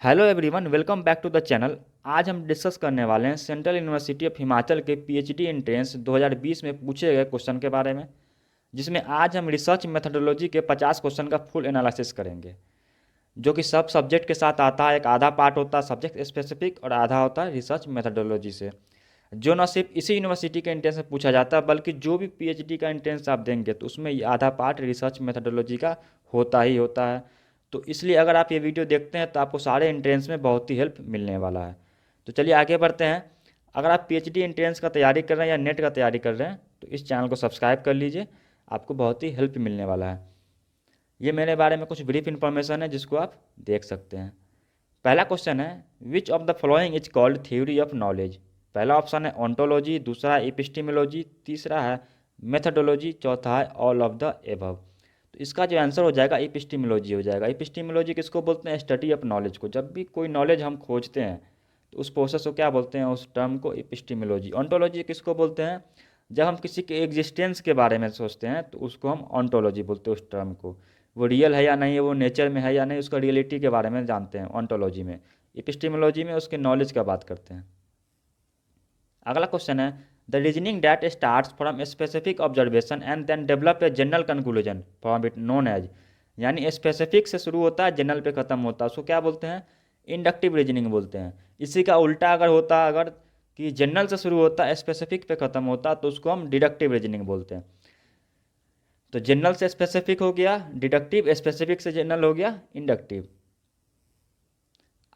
Hello everyone, welcome back to the channel. आज हम discuss करने वाले हैं सेंट्रल यूनिवर्सिटी ऑफ हिमाचल के पीएचडी एंट्रेंस 2020 में पूछे गए क्वेश्चन के बारे में, जिसमें आज हम रिसर्च मेथडोलॉजी के 50 क्वेश्चन का फुल एनालिसिस करेंगे, जो कि सब सब्जेक्ट के साथ आता है। एक आधा पार्ट होता है सब्जेक्ट स्पेसिफिक और आधा होता है रिसर्च मेथडोलॉजी से, जो न सिर्फ इसी यूनिवर्सिटी के एंट्रेंस में पूछा जाता है, बल्कि जो भी पीएचडी का एंट्रेंस आप देंगे तो उसमें ये आधा पार्ट रिसर्च मेथडोलॉजी का होता ही होता है। तो इसलिए अगर आप ये वीडियो देखते हैं तो आपको सारे एंट्रेंस में बहुत ही हेल्प मिलने वाला है। तो चलिए आगे बढ़ते हैं। अगर आप पीएचडी एंट्रेंस का तैयारी कर रहे हैं या नेट का तैयारी कर रहे हैं तो इस चैनल को सब्सक्राइब कर लीजिए, आपको बहुत ही हेल्प मिलने वाला है। ये मेरे बारे में कुछ ब्रीफ इन्फॉर्मेशन है जिसको आप देख सकते हैं। पहला क्वेश्चन है, which of the following is called theory of knowledge. पहला ऑप्शन है ऑन्टोलॉजी, दूसरा है एपिस्टेमोलॉजी, तीसरा है मेथडोलॉजी, चौथा है ऑल ऑफ द एबव। तो इसका जो आंसर हो जाएगा एपिस्टेमोलॉजी हो जाएगा। एपिस्टेमोलॉजी किसको बोलते हैं? स्टडी ऑफ नॉलेज को। जब भी कोई नॉलेज हम खोजते हैं तो उस प्रोसेस को क्या बोलते हैं? उस टर्म को एपिस्टेमोलॉजी। ऑन्टोलॉजी किसको बोलते हैं? जब हम किसी के एग्जिस्टेंस के बारे में सोचते हैं तो उसको हम ऑन्टोलॉजी बोलते हैं। उस टर्म को, वो रियल है या नहीं है, वो नेचर में है या नहीं, उसका रियलिटी के बारे में जानते हैं ऑन्टोलॉजी में। एपिस्टेमोलॉजी में उसके नॉलेज का बात करते हैं। अगला क्वेश्चन है, the reasoning that starts from specific observation and then develop a general conclusion from it known as. यानी स्पेसिफिक से शुरू होता है, जनरल पे खत्म होता है, उसको क्या बोलते हैं? इंडक्टिव रीजनिंग बोलते हैं। इसी का उल्टा अगर होता, अगर कि जनरल से शुरू होता है स्पेसिफिक पे खत्म होता, तो उसको हम डिडक्टिव रीजनिंग बोलते हैं। तो जनरल से स्पेसिफिक हो गया डिडक्टिव, स्पेसिफिक से जनरल हो गया इंडक्टिव।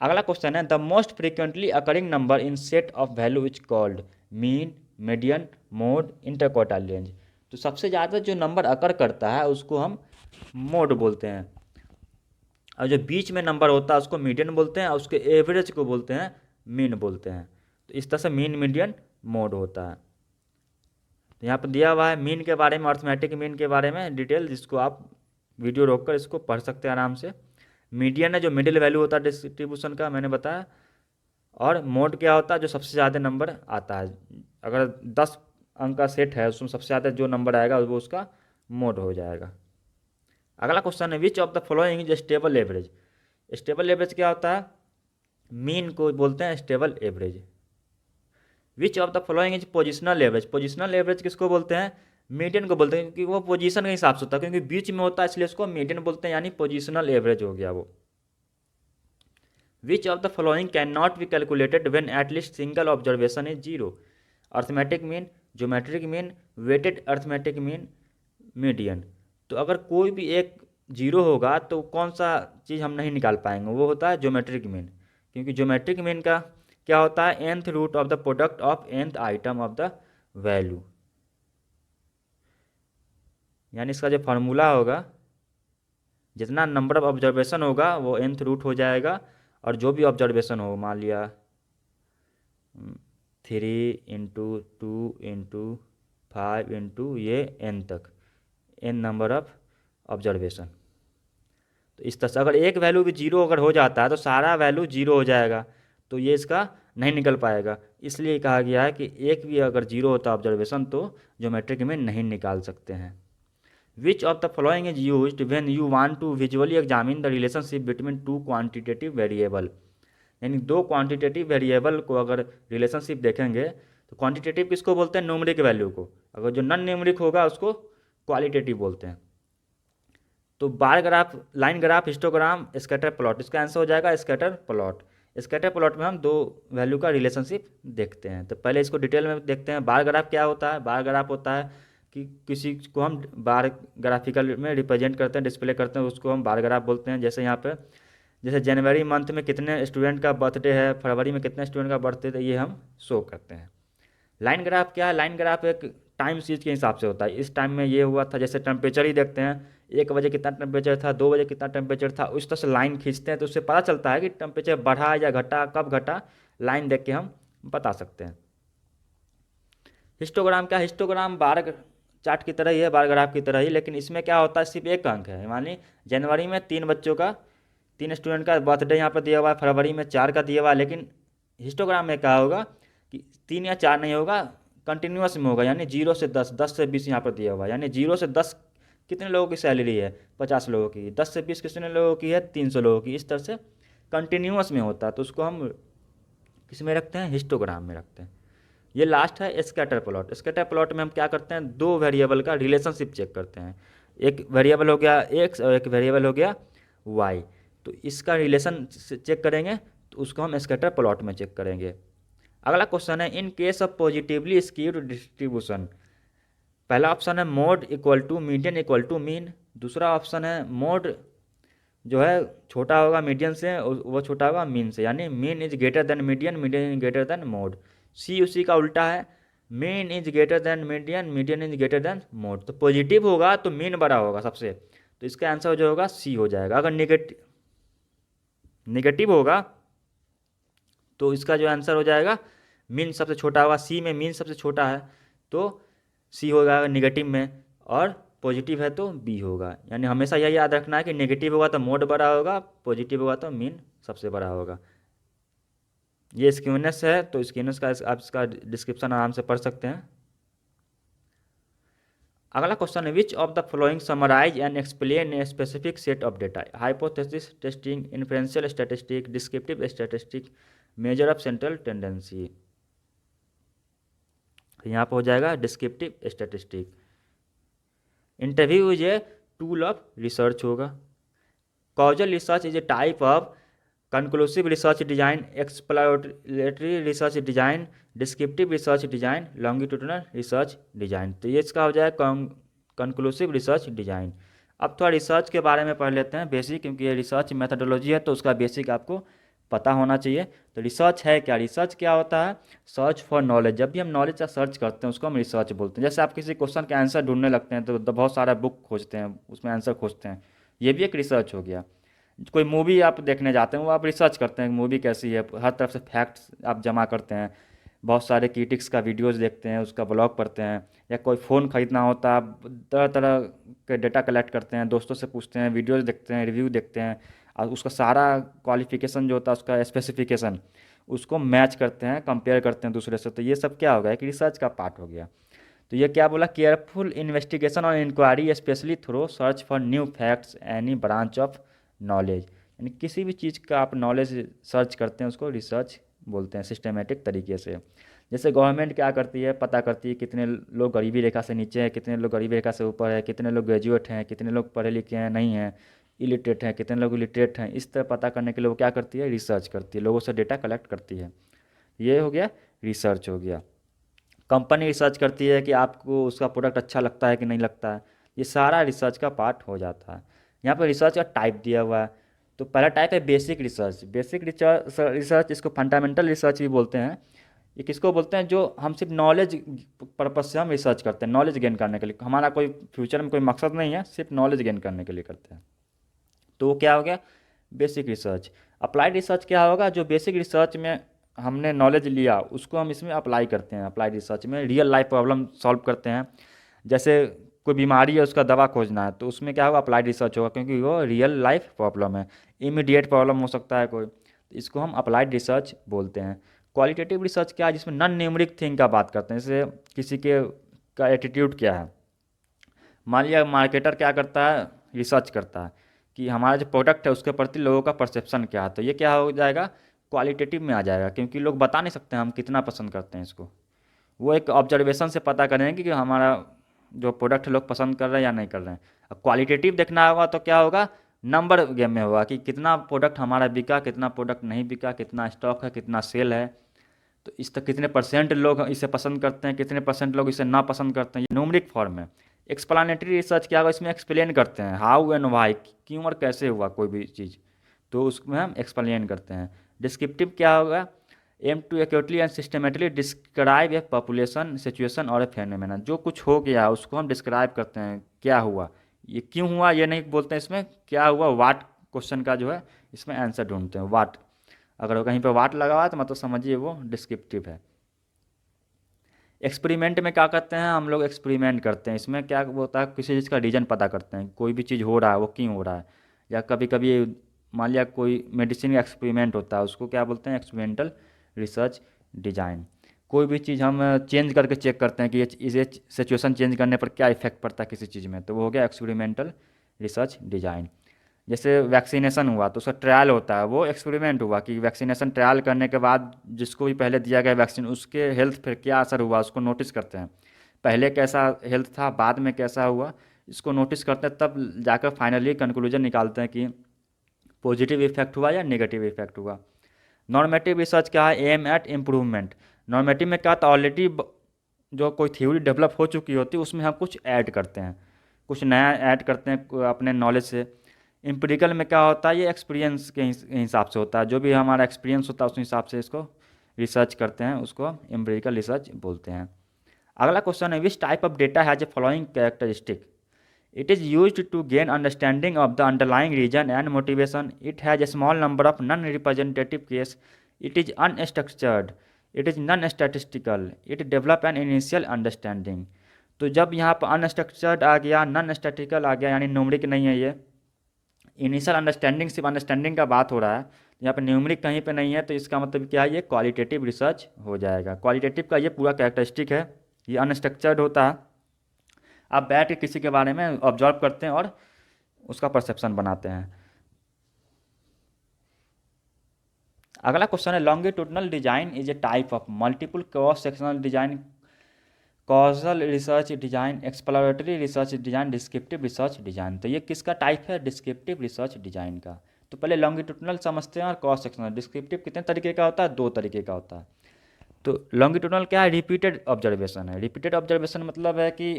अगला क्वेश्चन है, the most frequently occurring number in set of value is called mean, median, mode, interquartile range. तो सबसे ज़्यादा जो नंबर अकर करता है उसको हम मोड बोलते हैं, और जो बीच में नंबर होता है उसको मीडियन बोलते हैं, और उसके एवरेज को बोलते हैं मीन बोलते हैं। तो इस तरह से मीन, मीडियन, मोड होता है। तो यहाँ पर दिया हुआ है मीन के बारे में, अर्थमेटिक मीन के बारे में डिटेल, जिसको आप वीडियो रोककर इसको पढ़ सकते हैं आराम से। मीडियन है जो मिडिल वैल्यू होता है डिस्ट्रीब्यूशन का, मैंने बताया। और मोड क्या होता है? जो सबसे ज़्यादा नंबर आता है। अगर 10 अंक का सेट है उसमें सबसे ज़्यादा जो नंबर आएगा वो उसका मोड हो जाएगा। अगला क्वेश्चन है, which of the following is stable average. Stable average क्या होता है? मीन को बोलते हैं stable average. Which of the following is positional average. Positional average किसको बोलते हैं? मीडियन को बोलते हैं, क्योंकि वो पोजीशन के हिसाब से होता है, क्योंकि बीच में होता है इसलिए उसको मीडियन बोलते हैं, यानी पोजिशनल एवरेज हो गया वो। Which of the following can not be calculated when at least single observation is zero. Arithmetic mean, geometric mean, weighted arithmetic mean, median. तो अगर कोई भी एक जीरो होगा तो कौन सा चीज़ हम नहीं निकाल पाएंगे? वो होता है ज्योमेट्रिक मीन, क्योंकि ज्योमेट्रिक मीन का क्या होता है? nth root of the product of nth item of the value. यानी इसका जो फार्मूला होगा, जितना नंबर ऑफ ऑब्जर्वेशन होगा वो nth रूट हो जाएगा, और जो भी ऑब्जर्वेशन हो, मान लिया 3 इंटू 2 इंटू 5 इंटू ये n तक, n नंबर ऑफ ऑब्जर्वेशन। तो इस तरह से अगर एक वैल्यू भी जीरो अगर हो जाता है तो सारा वैल्यू जीरो हो जाएगा, तो ये इसका नहीं निकल पाएगा। इसलिए कहा गया है कि एक भी अगर जीरो होता है ऑब्जर्वेशन तो ज्योमेट्रिक में नहीं निकाल सकते हैं। Which of the following is used when you want to visually examine the relationship between two quantitative variable. यानी दो क्वांटिटेटिव वेरिएबल को अगर रिलेशनशिप देखेंगे तो क्वांटिटेटिव किसको बोलते हैं? न्यूमरिक वैल्यू को। अगर जो नॉन न्यूमरिक होगा उसको क्वालिटेटिव बोलते हैं। तो bar graph, line graph, histogram, scatter plot. इसका आंसर हो जाएगा स्कैटर प्लॉट। स्कैटर प्लॉट में हम दो वैल्यू का रिलेशनशिप देखते हैं। तो पहले इसको डिटेल में देखते हैं। बार ग्राफ क्या होता है? बार ग्राफ होता है कि किसी को हम बार ग्राफिकल में रिप्रेजेंट करते हैं, डिस्प्ले करते हैं, उसको हम बार ग्राफ बोलते हैं। जैसे यहाँ पे, जैसे जनवरी मंथ में कितने स्टूडेंट का बर्थडे है, फरवरी में कितने स्टूडेंट का बर्थडे है, ये हम शो करते हैं। लाइन ग्राफ क्या है? लाइन ग्राफ एक टाइम सीरीज के हिसाब से होता है। इस टाइम में ये हुआ था, जैसे टेम्परेचर ही देखते हैं, 1 बजे कितना टेम्परेचर था, 2 बजे कितना टेम्परेचर था, उस तरह से लाइन खींचते हैं तो उससे पता चलता है कि टेम्परेचर बढ़ा या घटा, कब घटा, लाइन देख के हम बता सकते हैं। हिस्टोग्राम क्या? हिस्टोग्राम बार चार्ट की तरह ही है, बार ग्राफ की तरह ही, लेकिन इसमें क्या होता है? सिर्फ एक अंक है। मान ली जनवरी में 3 बच्चों का, 3 स्टूडेंट का बर्थडे यहाँ पर दिया हुआ है, फरवरी में 4 का दिया हुआ है, लेकिन हिस्टोग्राम में क्या होगा कि 3 या 4 नहीं होगा, कंटिन्यूस में होगा। यानी 0 से 10, 10 से 20 यहाँ पर दिया हुआ है। यानी 0 से 10 कितने लोगों की सैलरी है? 50 लोगों की। 10 से 20 कितने लोगों की है? 300 लोगों की। इस तरह से कंटिन्यूअस में होता है तो उसको हम किस में रखते हैं, हिस्टोग्राम में रखते हैं। ये लास्ट है स्कैटर प्लॉट। स्कैटर प्लॉट में हम क्या करते हैं, दो वेरिएबल का रिलेशनशिप चेक करते हैं। एक वेरिएबल हो गया एक्स और एक वेरिएबल हो गया वाई, तो इसका रिलेशन चेक करेंगे तो उसको हम स्कैटर प्लॉट में चेक करेंगे। अगला क्वेश्चन है in case of positively skewed distribution. पहला ऑप्शन है mode equal to median equal to mean. दूसरा ऑप्शन है मोड जो है छोटा होगा मीडियन से, वो छोटा होगा मीन से, यानी mean is greater than median, median is greater than mode. C उसी का उल्टा है, mean is greater than median, median is greater than mode. तो पॉजिटिव होगा तो मीन बड़ा होगा सबसे, तो इसका आंसर जो होगा सी हो जाएगा। अगर नेगेटिव होगा तो इसका जो आंसर हो जाएगा मीन सबसे छोटा होगा। सी में मीन सबसे छोटा है तो सी होगा नेगेटिव में, और पॉजिटिव है तो बी होगा। यानी हमेशा यह याद रखना है कि नेगेटिव होगा तो मोड बड़ा होगा, पॉजिटिव होगा तो मीन सबसे बड़ा होगा। ये स्क्यूनेस है तो स्क्यूनेस का आप इसका डिस्क्रिप्शन आराम से पढ़ सकते हैं। अगला क्वेश्चन है which of the following summarise and explain a specific set of data. Hypothesis testing, inferential statistic, descriptive statistic, measure of central tendency. यहाँ पर हो जाएगा descriptive statistic. Interview is a tool of research होगा। Causal research is a type of conclusive research design, exploratory research design, descriptive research design, longitudinal research design. तो ये इसका हो जाएगा कंक्लूसिव रिसर्च डिजाइन। अब थोड़ा रिसर्च के बारे में पढ़ लेते हैं बेसिक, क्योंकि ये रिसर्च मेथडोलॉजी है तो उसका बेसिक आपको पता होना चाहिए। तो रिसर्च है क्या, रिसर्च क्या होता है, सर्च फॉर नॉलेज। जब भी हम नॉलेज का सर्च करते हैं उसको हम रिसर्च बोलते हैं। जैसे आप किसी क्वेश्चन का आंसर ढूंढने लगते हैं तो बहुत सारा बुक खोजते हैं, उसमें आंसर खोजते हैं, ये भी एक रिसर्च हो गया। कोई मूवी आप देखने जाते हैं वो आप रिसर्च करते हैं मूवी कैसी है, हर तरफ से फैक्ट्स आप जमा करते हैं, बहुत सारे क्रिटिक्स का वीडियोस देखते हैं, उसका ब्लॉग पढ़ते हैं, या कोई फ़ोन ख़रीदना होता है आप तरह तरह के डेटा कलेक्ट करते हैं, दोस्तों से पूछते हैं, वीडियोस देखते हैं, रिव्यू देखते हैं, और उसका सारा क्वालिफिकेशन जो होता है उसका स्पेसिफिकेशन उसको मैच करते हैं, कंपेयर करते हैं दूसरे से। तो ये सब क्या हो गया, एक रिसर्च का पार्ट हो गया। तो ये क्या बोला, केयरफुल इन्वेस्टिगेशन और inquiry specially through search for new facts any branch of knowledge. यानी किसी भी चीज़ का आप नॉलेज सर्च करते हैं उसको रिसर्च बोलते हैं सिस्टमेटिक तरीके से। जैसे गवर्नमेंट क्या करती है, पता करती है कितने लोग गरीबी रेखा से नीचे हैं, कितने लोग गरीबी रेखा से ऊपर है, कितने लोग ग्रेजुएट हैं, कितने लोग पढ़े लिखे हैं नहीं हैं, इलिटरेट हैं, कितने लोग इलिटरेट हैं। इस तरह पता करने के लिए वो क्या करती है, रिसर्च करती है, लोगों से डेटा कलेक्ट करती है। ये हो गया रिसर्च हो गया। कंपनी रिसर्च करती है कि आपको उसका प्रोडक्ट अच्छा लगता है कि नहीं लगता है, ये सारा रिसर्च का पार्ट हो जाता है। यहाँ पर रिसर्च का टाइप दिया हुआ है। तो पहला टाइप है बेसिक रिसर्च। बेसिक रिसर्च इसको फंडामेंटल रिसर्च भी बोलते हैं। ये किसको बोलते हैं, जो हम सिर्फ नॉलेज पर्पज से हम रिसर्च करते हैं, नॉलेज गेन करने के लिए, हमारा कोई फ्यूचर में कोई मकसद नहीं है, सिर्फ नॉलेज गेन करने के लिए करते हैं। तो वो क्या हो गया, बेसिक रिसर्च। अप्लाइड रिसर्च क्या होगा, जो बेसिक रिसर्च में हमने नॉलेज लिया उसको हम इसमें अप्लाई करते हैं। अप्लाइड रिसर्च में रियल लाइफ प्रॉब्लम सॉल्व करते हैं। जैसे कोई बीमारी है उसका दवा खोजना है तो उसमें क्या होगा, अप्लाइड रिसर्च होगा, क्योंकि वो रियल लाइफ प्रॉब्लम है, इमीडिएट प्रॉब्लम हो सकता है कोई, तो इसको हम अप्लाइड रिसर्च बोलते हैं। क्वालिटेटिव रिसर्च क्या है, जिसमें नॉन न्यूमेरिक थिंग का बात करते हैं। जैसे किसी के का एटीट्यूड क्या है, मान लिया मार्केटर क्या करता है, रिसर्च करता है कि हमारा जो प्रोडक्ट है उसके प्रति लोगों का परसेप्शन क्या है, तो ये क्या हो जाएगा, क्वालिटेटिव में आ जाएगा, क्योंकि लोग बता नहीं सकते हम कितना पसंद करते हैं इसको। वो एक ऑब्जर्वेशन से पता करेंगे कि हमारा जो प्रोडक्ट लोग पसंद कर रहे हैं या नहीं कर रहे हैं। अब क्वालिटेटिव देखना होगा तो क्या होगा, नंबर गेम में होगा कि कितना प्रोडक्ट हमारा बिका, कितना प्रोडक्ट नहीं बिका, कितना स्टॉक है, कितना सेल है, तो इस तक कितने परसेंट लोग इसे पसंद करते हैं, कितने परसेंट लोग इसे ना पसंद करते हैं, ये न्यूमरिक फॉर्म है। एक्सप्लानेटरी रिसर्च क्या होगा, इसमें एक्सप्लेन करते हैं हाउ एंड वाई, क्यों और कैसे हुआ कोई भी चीज़, तो उसमें हम एक्सप्लेन करते हैं। डिस्क्रिप्टिव क्या होगा, aim to accurately and systematically describe a population situation और ए फेनोमेना। जो कुछ हो गया उसको हम डिस्क्राइब करते हैं, क्या हुआ, ये क्यों हुआ ये नहीं बोलते हैं, इसमें क्या हुआ, वाट क्वेश्चन का जो है इसमें आंसर ढूंढते हैं, वाट। अगर कहीं पर वाट लगा हुआ है तो मतलब समझिए वो डिस्क्रिप्टिव है। एक्सपेरिमेंट में क्या करते हैं, हम लोग एक्सपेरिमेंट करते हैं, इसमें क्या होता है, किसी चीज़ का रीज़न पता करते हैं, कोई भी चीज़ हो रहा है वो क्यों हो रहा है। या कभी कभी मान लिया कोई मेडिसिन का एक्सपेरिमेंट होता है, उसको क्या बोलते हैं, एक्सपेरिमेंटल रिसर्च डिजाइन। कोई भी चीज़ हम चेंज करके चेक करते हैं कि ये सिचुएशन चेंज करने पर क्या इफेक्ट पड़ता है किसी चीज़ में, तो वो हो गया एक्सपेरिमेंटल रिसर्च डिजाइन। जैसे वैक्सीनेशन हुआ तो उसका ट्रायल होता है, वो एक्सपेरिमेंट हुआ कि वैक्सीनेशन ट्रायल करने के बाद जिसको भी पहले दिया गया वैक्सीन उसके हेल्थ पर क्या असर हुआ उसको नोटिस करते हैं। पहले कैसा हेल्थ था, बाद में कैसा हुआ, इसको नोटिस करते हैं, तब जाकर फाइनली कंक्लूजन निकालते हैं कि पॉजिटिव इफेक्ट हुआ या नेगेटिव इफेक्ट हुआ। नॉर्मेटिव रिसर्च क्या है? M eight improvement. नॉर्मेटिव में क्या था, ऑलरेडी जो कोई थ्योरी डेवलप हो चुकी होती है उसमें हम कुछ ऐड करते हैं, कुछ नया ऐड करते हैं अपने नॉलेज से। एम्पिरिकल में क्या होता है, ये एक्सपीरियंस के हिसाब से होता है, जो भी हमारा एक्सपीरियंस होता है उस हिसाब से इसको रिसर्च करते हैं, उसको एम्पिरिकल रिसर्च बोलते हैं। अगला क्वेश्चन है, विच type of data has a following characteristic? It is used to gain understanding of the underlying reason and motivation. It has a small number of non-representative case. It is unstructured. It is non-statistical. It develop an initial understanding. तो जब यहाँ पर unstructured आ गया, non statistical आ गया, यानी numeric नहीं है ये, इनिशियल अंडरस्टैंडिंग सिर्फ अंडरस्टैंडिंग का बात हो रहा है, यहाँ पर न्यूमरिक कहीं पे नहीं है, तो इसका मतलब क्या है, ये क्वालिटेटिव रिसर्च हो जाएगा। क्वालिटेटिव का ये पूरा कैरेक्टरिस्टिक है, ये अनस्ट्रक्चर्ड होता है, आप बैठ के किसी के बारे में ऑब्जर्व करते हैं और उसका परसेप्शन बनाते हैं। अगला क्वेश्चन है, longitudinal design is a type of multiple cross sectional design, causal research design, exploratory research design, descriptive research design. तो ये किसका टाइप है? डिस्क्रिप्टिव रिसर्च डिजाइन का। तो पहले लॉन्गिट्यूडनल समझते हैं और क्रॉस सेक्शनल। डिस्क्रिप्टिव कितने तरीके का होता है? 2 तरीके का होता है। तो लॉन्गिट्यूडनल क्या है? रिपीटेड ऑब्जर्वेशन है। रिपीटेड ऑब्जर्वेशन मतलब है कि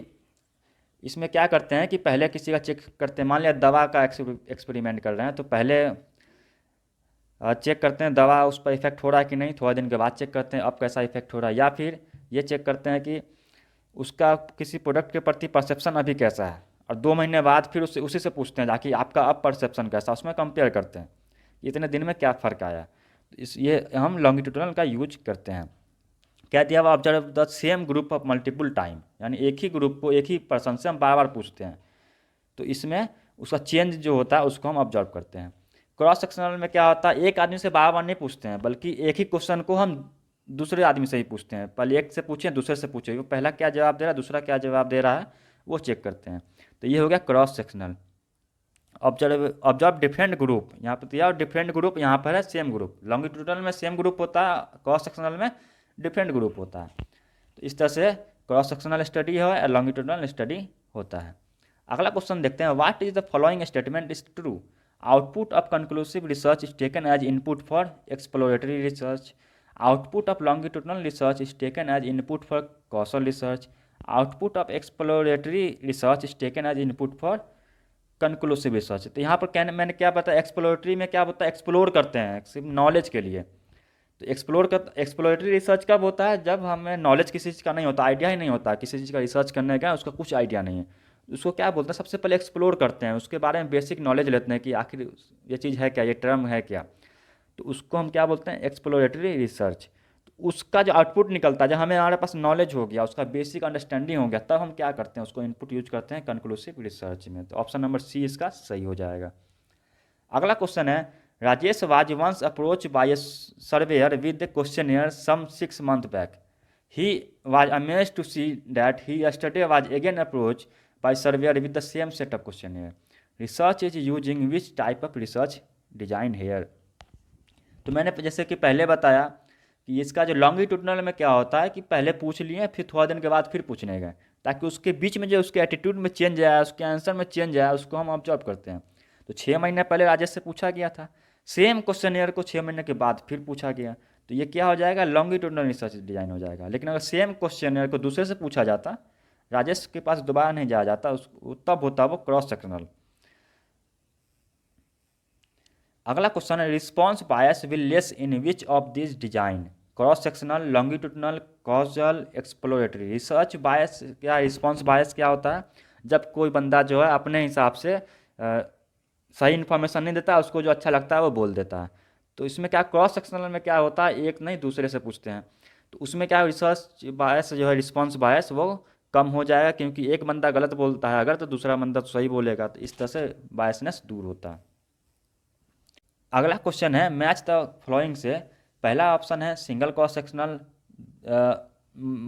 इसमें क्या करते हैं कि पहले किसी का चेक करते हैं, मान लिया दवा का एक्सपेरिमेंट कर रहे हैं, तो पहले चेक करते हैं दवा उस पर इफेक्ट हो रहा है कि नहीं, थोड़ा दिन के बाद चेक करते हैं अब कैसा इफेक्ट हो रहा है, या फिर ये चेक करते हैं कि उसका किसी प्रोडक्ट के प्रति परसेप्शन अभी कैसा है, और 2 महीने बाद फिर उससे उसी से पूछते हैं जाकि आपका अब परसेप्शन कैसा, उसमें कंपेयर करते हैं इतने दिन में क्या फ़र्क आया। तो ये हम लॉन्गिट्यूडनल का यूज करते हैं। क्या दिया हुआ, observe the same group of multiple time, यानी एक ही ग्रुप को एक ही पर्सन से हम बार बार पूछते हैं, तो इसमें उसका चेंज जो होता है उसको हम ऑब्जर्व करते हैं। क्रॉस सेक्शनल में क्या होता है, एक आदमी से बार बार नहीं पूछते हैं, बल्कि एक ही क्वेश्चन को हम दूसरे आदमी से ही पूछते हैं। पहले एक से पूछें, दूसरे से पूछें, वो पहला क्या जवाब दे रहा है, दूसरा क्या जवाब दे रहा है, वो चेक करते हैं। तो ये हो गया cross sectional. Observe different group, यहाँ पर दिया डिफरेंट ग्रुप, यहाँ पर है सेम ग्रुप। लॉन्गिट्यूडनल में सेम ग्रुप होता है, क्रॉस सेक्शनल में डिफरेंट ग्रुप होता है। तो इस तरह से क्रॉस सेक्शनल स्टडी है और लॉन्गिट्यूडनल स्टडी होता है। अगला क्वेश्चन देखते हैं, what is the following statement is true? Output of conclusive research is taken as input for exploratory research. Output of longitudinal research is taken as input for causal research. Output of exploratory research is taken as input for conclusive research. तो यहाँ पर मैंने क्या बताया, exploratory में क्या होता है, एक्सप्लोर करते हैं सिर्फ नॉलेज के लिए। तो एक्सप्लोरेटरी रिसर्च कब होता है, जब हमें नॉलेज किसी चीज़ का नहीं होता, आइडिया ही नहीं होता किसी चीज़ का रिसर्च करने का, उसका कुछ आइडिया नहीं है, उसको क्या बोलते हैं, सबसे पहले एक्सप्लोर करते हैं, उसके बारे में बेसिक नॉलेज लेते हैं कि आखिर ये चीज़ है क्या, ये टर्म है क्या, तो उसको हम क्या बोलते हैं, एक्सप्लोरेटरी रिसर्च। तो उसका जो आउटपुट निकलता है, जब हमें हमारे पास नॉलेज हो गया, उसका बेसिक अंडरस्टैंडिंग हो गया, तब हम क्या करते हैं, उसको इनपुट यूज करते हैं कंक्लूसिव रिसर्च में। तो ऑप्शन नंबर सी इसका सही हो जाएगा। अगला क्वेश्चन है, Rajesh was once approach by surveyor with the questionnaire some 6 months back. He was amazed to see that he yesterday was again approach by surveyor with the same set of questionnaire. Research is using which type of research design here. तो मैंने जैसे कि पहले बताया कि इसका जो longitudinal में क्या होता है कि पहले पूछ लिए फिर थोड़ा दिन के बाद फिर पूछने गए, ताकि उसके बीच में जो उसके एटीट्यूड में चेंज आया, उसके आंसर में चेंज आया, उसको हम ऑब्जर्व करते हैं। तो 6 महीने पहले राजेश से पूछा गया था, सेम क्वेश्चनियर को 6 महीने के बाद फिर पूछा गया, तो ये क्या हो जाएगा, लॉन्गिट्यूडनल रिसर्च डिजाइन हो जाएगा। लेकिन अगर सेम क्वेश्चनियर को दूसरे से पूछा जाता, राजेश के पास दोबारा नहीं जाया जाता, तब होता वो क्रॉस सेक्शनल। अगला क्वेश्चन है, response bias will less in which of this design? Cross sectional, longitudinal, causal, exploratory. Research bias क्या, रिस्पॉन्स बायस क्या होता है, जब कोई बंदा जो है अपने हिसाब से सही इन्फॉर्मेशन नहीं देता, उसको जो अच्छा लगता है वो बोल देता है। तो इसमें क्या, क्रॉस सेक्शनल में क्या होता है, एक नहीं दूसरे से पूछते हैं, तो उसमें क्या रिसर्च बायस जो है, रिस्पॉन्स बायस वो कम हो जाएगा, क्योंकि एक बंदा गलत बोलता है अगर, तो दूसरा बंदा तो सही बोलेगा, तो इस तरह से बायसनेस दूर होता है। अगला क्वेश्चन है, मैच द फॉलोइंग से। पहला ऑप्शन है single cross sectional,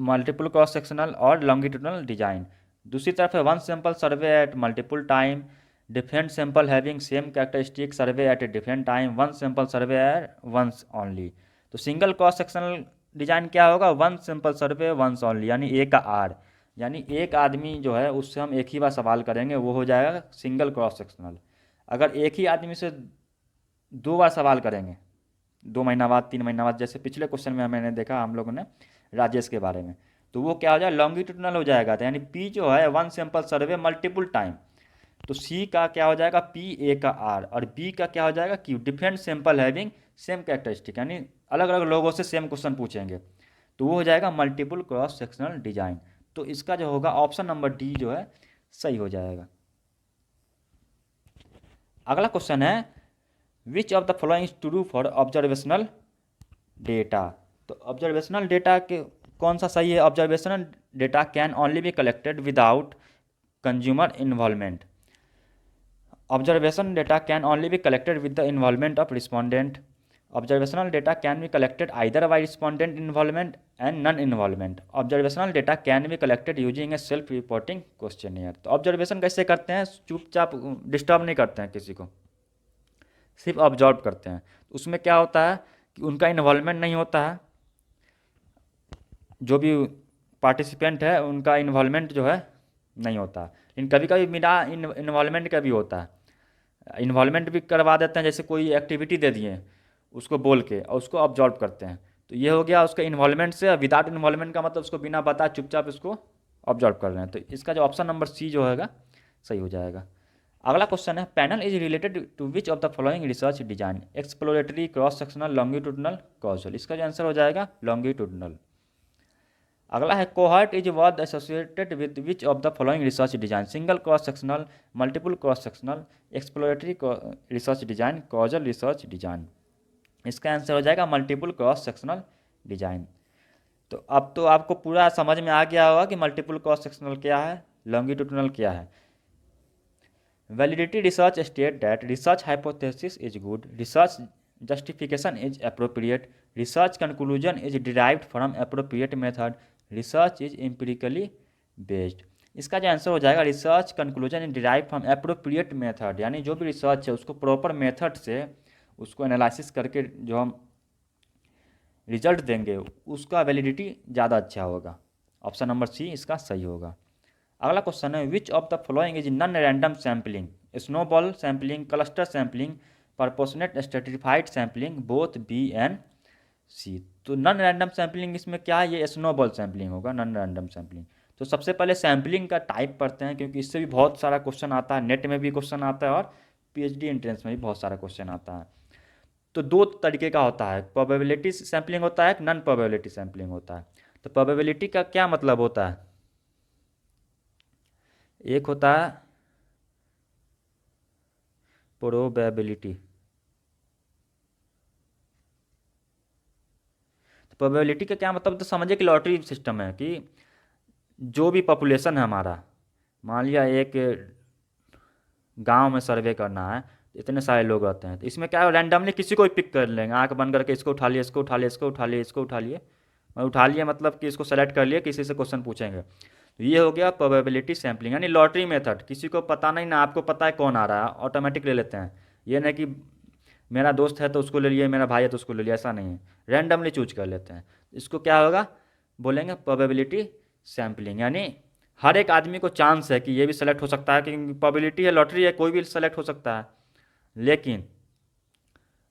multiple cross sectional और लॉन्गिट्यूडनल डिजाइन। दूसरी तरफ है one sample survey at multiple time, different sample having same characteristic survey at a different time, one sample survey once only. तो single cross sectional design क्या होगा, one sample survey once only, यानी A का are, यानी एक आदमी जो है उससे हम एक ही बार सवाल करेंगे, वो हो जाएगा सिंगल क्रॉस सेक्शनल। अगर एक ही आदमी से दो बार सवाल करेंगे, 2 महीना बाद 3 महीना बाद, जैसे पिछले क्वेश्चन में मैंने देखा हम लोगों ने राजेश के बारे में, तो वो क्या हो जाएगा, लॉन्गिट्यूडनल हो जाएगा। तो यानी पी जो है वन सैंपल सर्वे मल्टीपल टाइम, तो सी का क्या हो जाएगा, पी, ए का आर, और बी का क्या हो जाएगा, Q, different sample having same characteristic, यानी अलग अलग लोगों से सेम क्वेश्चन पूछेंगे, तो वो हो जाएगा मल्टीपल क्रॉस सेक्शनल डिजाइन। तो इसका जो होगा ऑप्शन नंबर डी जो है सही हो जाएगा। अगला क्वेश्चन है which of the following is true for observational data. तो ऑब्जर्वेशनल डेटा के कौन सा सही है, observational data can only be collected without consumer involvement. Observation data can only be collected with the involvement of respondent. Observational data can be collected either by respondent involvement and non-involvement. Observational data can be collected using a self-reporting questionnaire. तो observation कैसे करते हैं, चुपचाप disturb नहीं करते हैं किसी को, सिर्फ ऑब्जर्व करते हैं। उसमें क्या होता है कि उनका इन्वॉल्वमेंट नहीं होता है, जो भी पार्टिसिपेंट है उनका इन्वॉल्वमेंट जो है नहीं होता, लेकिन कभी कभी बिना इन्वॉल्वमेंट का भी होता है, इन्वॉल्वमेंट भी करवा देते हैं, जैसे कोई एक्टिविटी दे दिए उसको बोल के और उसको ऑब्जर्व करते हैं, तो ये हो गया उसका इन्वॉल्वमेंट से। विदाउट इन्वॉल्वमेंट का मतलब उसको बिना बताए चुपचाप इसको ऑब्जर्व कर रहे हैं, तो इसका जो ऑप्शन नंबर सी जो होगा सही हो जाएगा। अगला क्वेश्चन है panel is related to which of the following research design, exploratory, cross sectional, longitudinal, causal. इसका जो आंसर हो जाएगा लॉन्गिट्यूडनल। अगला है cohort is was associated with which of the following research design, single cross sectional, multiple cross sectional, exploratory research design, causal research design. इसका answer हो जाएगा multiple cross sectional design. तो अब तो आपको पूरा समझ में आ गया होगा कि मल्टीपल क्रॉस सेक्शनल क्या है, लॉन्गिट्यूडनल क्या है। Validity research state that research hypothesis is good, research justification is appropriate, research conclusion is derived from appropriate method, research is empirically based. इसका जो आंसर हो जाएगा research conclusion is derive from appropriate method, यानी जो भी research है उसको proper method से उसको एनालिसिस करके जो हम रिजल्ट देंगे उसका वैलिडिटी ज़्यादा अच्छा होगा। ऑप्शन नंबर सी इसका सही होगा। अगला क्वेश्चन है which of the following is non random sampling, snowball sampling, cluster sampling, proportionate stratified sampling, both B and C. तो नॉन रैंडम सैम्पलिंग इसमें क्या है, ये स्नोबॉल सैम्पलिंग होगा, नॉन रैंडम सैम्पलिंग। तो सबसे पहले सैम्पलिंग का टाइप पढ़ते हैं, क्योंकि इससे भी बहुत सारा क्वेश्चन आता है, नेट में भी क्वेश्चन आता है और पीएचडी एंट्रेंस में भी बहुत सारा क्वेश्चन आता है। तो दो तरीके का होता है, प्रोबेबिलिटी सैम्पलिंग होता है, नॉन प्रोबेबिलिटी सैम्पलिंग होता है। तो प्रोबेबिलिटी का क्या मतलब होता है, एक होता है प्रोबेबिलिटी, तो प्रोबेबिलिटी का क्या मतलब, तो समझिए कि लॉटरी सिस्टम है कि जो भी पॉपुलेशन है हमारा, मान लिया एक गांव में सर्वे करना है, इतने सारे लोग रहते हैं, तो इसमें क्या है रैंडमली किसी को भी पिक कर लेंगे, आंख बंद करके इसको उठा लिए, इसको उठा लिए, इसको उठा लिए, इसको उठा लिए, और उठा लिए मतलब कि इसको सेलेक्ट कर लिए, किसी से क्वेश्चन पूछेंगे। तो ये हो गया प्रोबेबिलिटी सैम्पलिंग, यानी लॉटरी मेथड, किसी को पता नहीं ना आपको पता है कौन आ रहा है, ऑटोमेटिक ले लेते हैं। ये नहीं कि मेरा दोस्त है तो उसको ले लिए, मेरा भाई है तो उसको ले लिया, ऐसा नहीं है, रैंडमली चूज कर लेते हैं। इसको क्या होगा बोलेंगे प्रोबेबिलिटी सैम्पलिंग, यानी हर एक आदमी को चांस है कि ये भी सेलेक्ट हो सकता है, क्योंकि प्रोबेबिलिटी है, लॉटरी है, कोई भी सेलेक्ट हो सकता है। लेकिन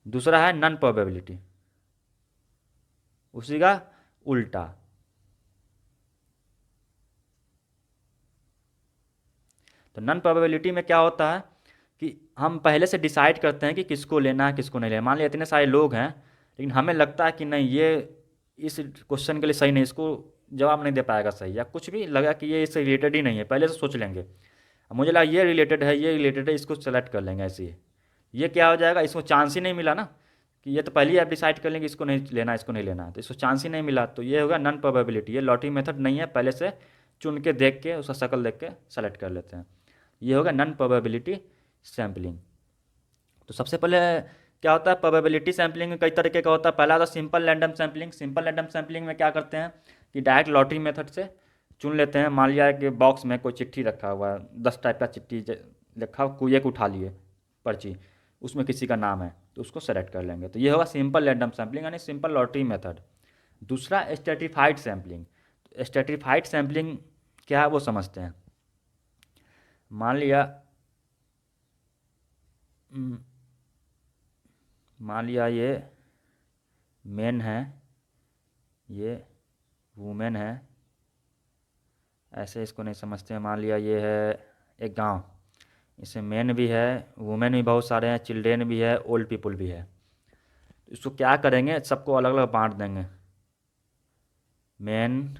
दूसरा है नॉन प्रोबेबिलिटी, उसी का उल्टा। तो नॉन प्रोबेबिलिटी में क्या होता है कि हम पहले से डिसाइड करते हैं कि किसको लेना है किसको नहीं लेना। मान लिया इतने सारे लोग हैं, लेकिन हमें लगता है कि नहीं ये इस क्वेश्चन के लिए सही नहीं, इसको जवाब नहीं दे पाएगा सही, या कुछ भी लगा कि ये इससे रिलेटेड ही नहीं है, पहले से सोच लेंगे। अब मुझे लगा ये रिलेटेड है, ये रिलेटेड है, इसको सेलेक्ट कर लेंगे ऐसे ही। ये क्या हो जाएगा, इसको चांस ही नहीं मिला ना, कि ये तो पहले ही आप डिसाइड कर लेंगे इसको नहीं लेना, इसको नहीं लेना, तो इसको चांस ही नहीं मिला, तो ये होगा नॉन प्रोबेबिलिटी। ये लॉटरी मेथड नहीं है, पहले से चुन के देख के उसका शक्ल देख के सेलेक्ट कर लेते हैं, ये होगा नॉन प्रोबेबिलिटी सैम्पलिंग। तो सबसे पहले क्या होता है प्रोबेबिलिटी सैम्पलिंग में कई तरीके का होता है। पहला होता है simple random sampling. Simple random sampling में क्या करते हैं कि डायरेक्ट लॉटरी मेथड से चुन लेते हैं। मान लिया कि बॉक्स में कोई चिट्ठी रखा हुआ है, 10 टाइप का चिट्ठी लिखा कोई एक उठा लिए पर्ची, उसमें किसी का नाम है तो उसको सेलेक्ट कर लेंगे। तो ये होगा सिंपल रैंडम सैम्पलिंग यानी सिंपल लॉटरी मेथड। दूसरा स्ट्रेटिफाइड सैम्पलिंग। स्ट्रेटिफाइड सैम्पलिंग क्या है वो समझते हैं। मान लिया हम्म, मान लिया ये मेन है, ये वुमेन है, ऐसे इसको नहीं समझते हैं। मान लिया ये है एक गांव, इसमें मेन भी है, वुमेन भी बहुत सारे हैं, चिल्ड्रेन भी है, ओल्ड पीपल भी है। तो इसको क्या करेंगे, सबको अलग अलग बांट देंगे, मेन,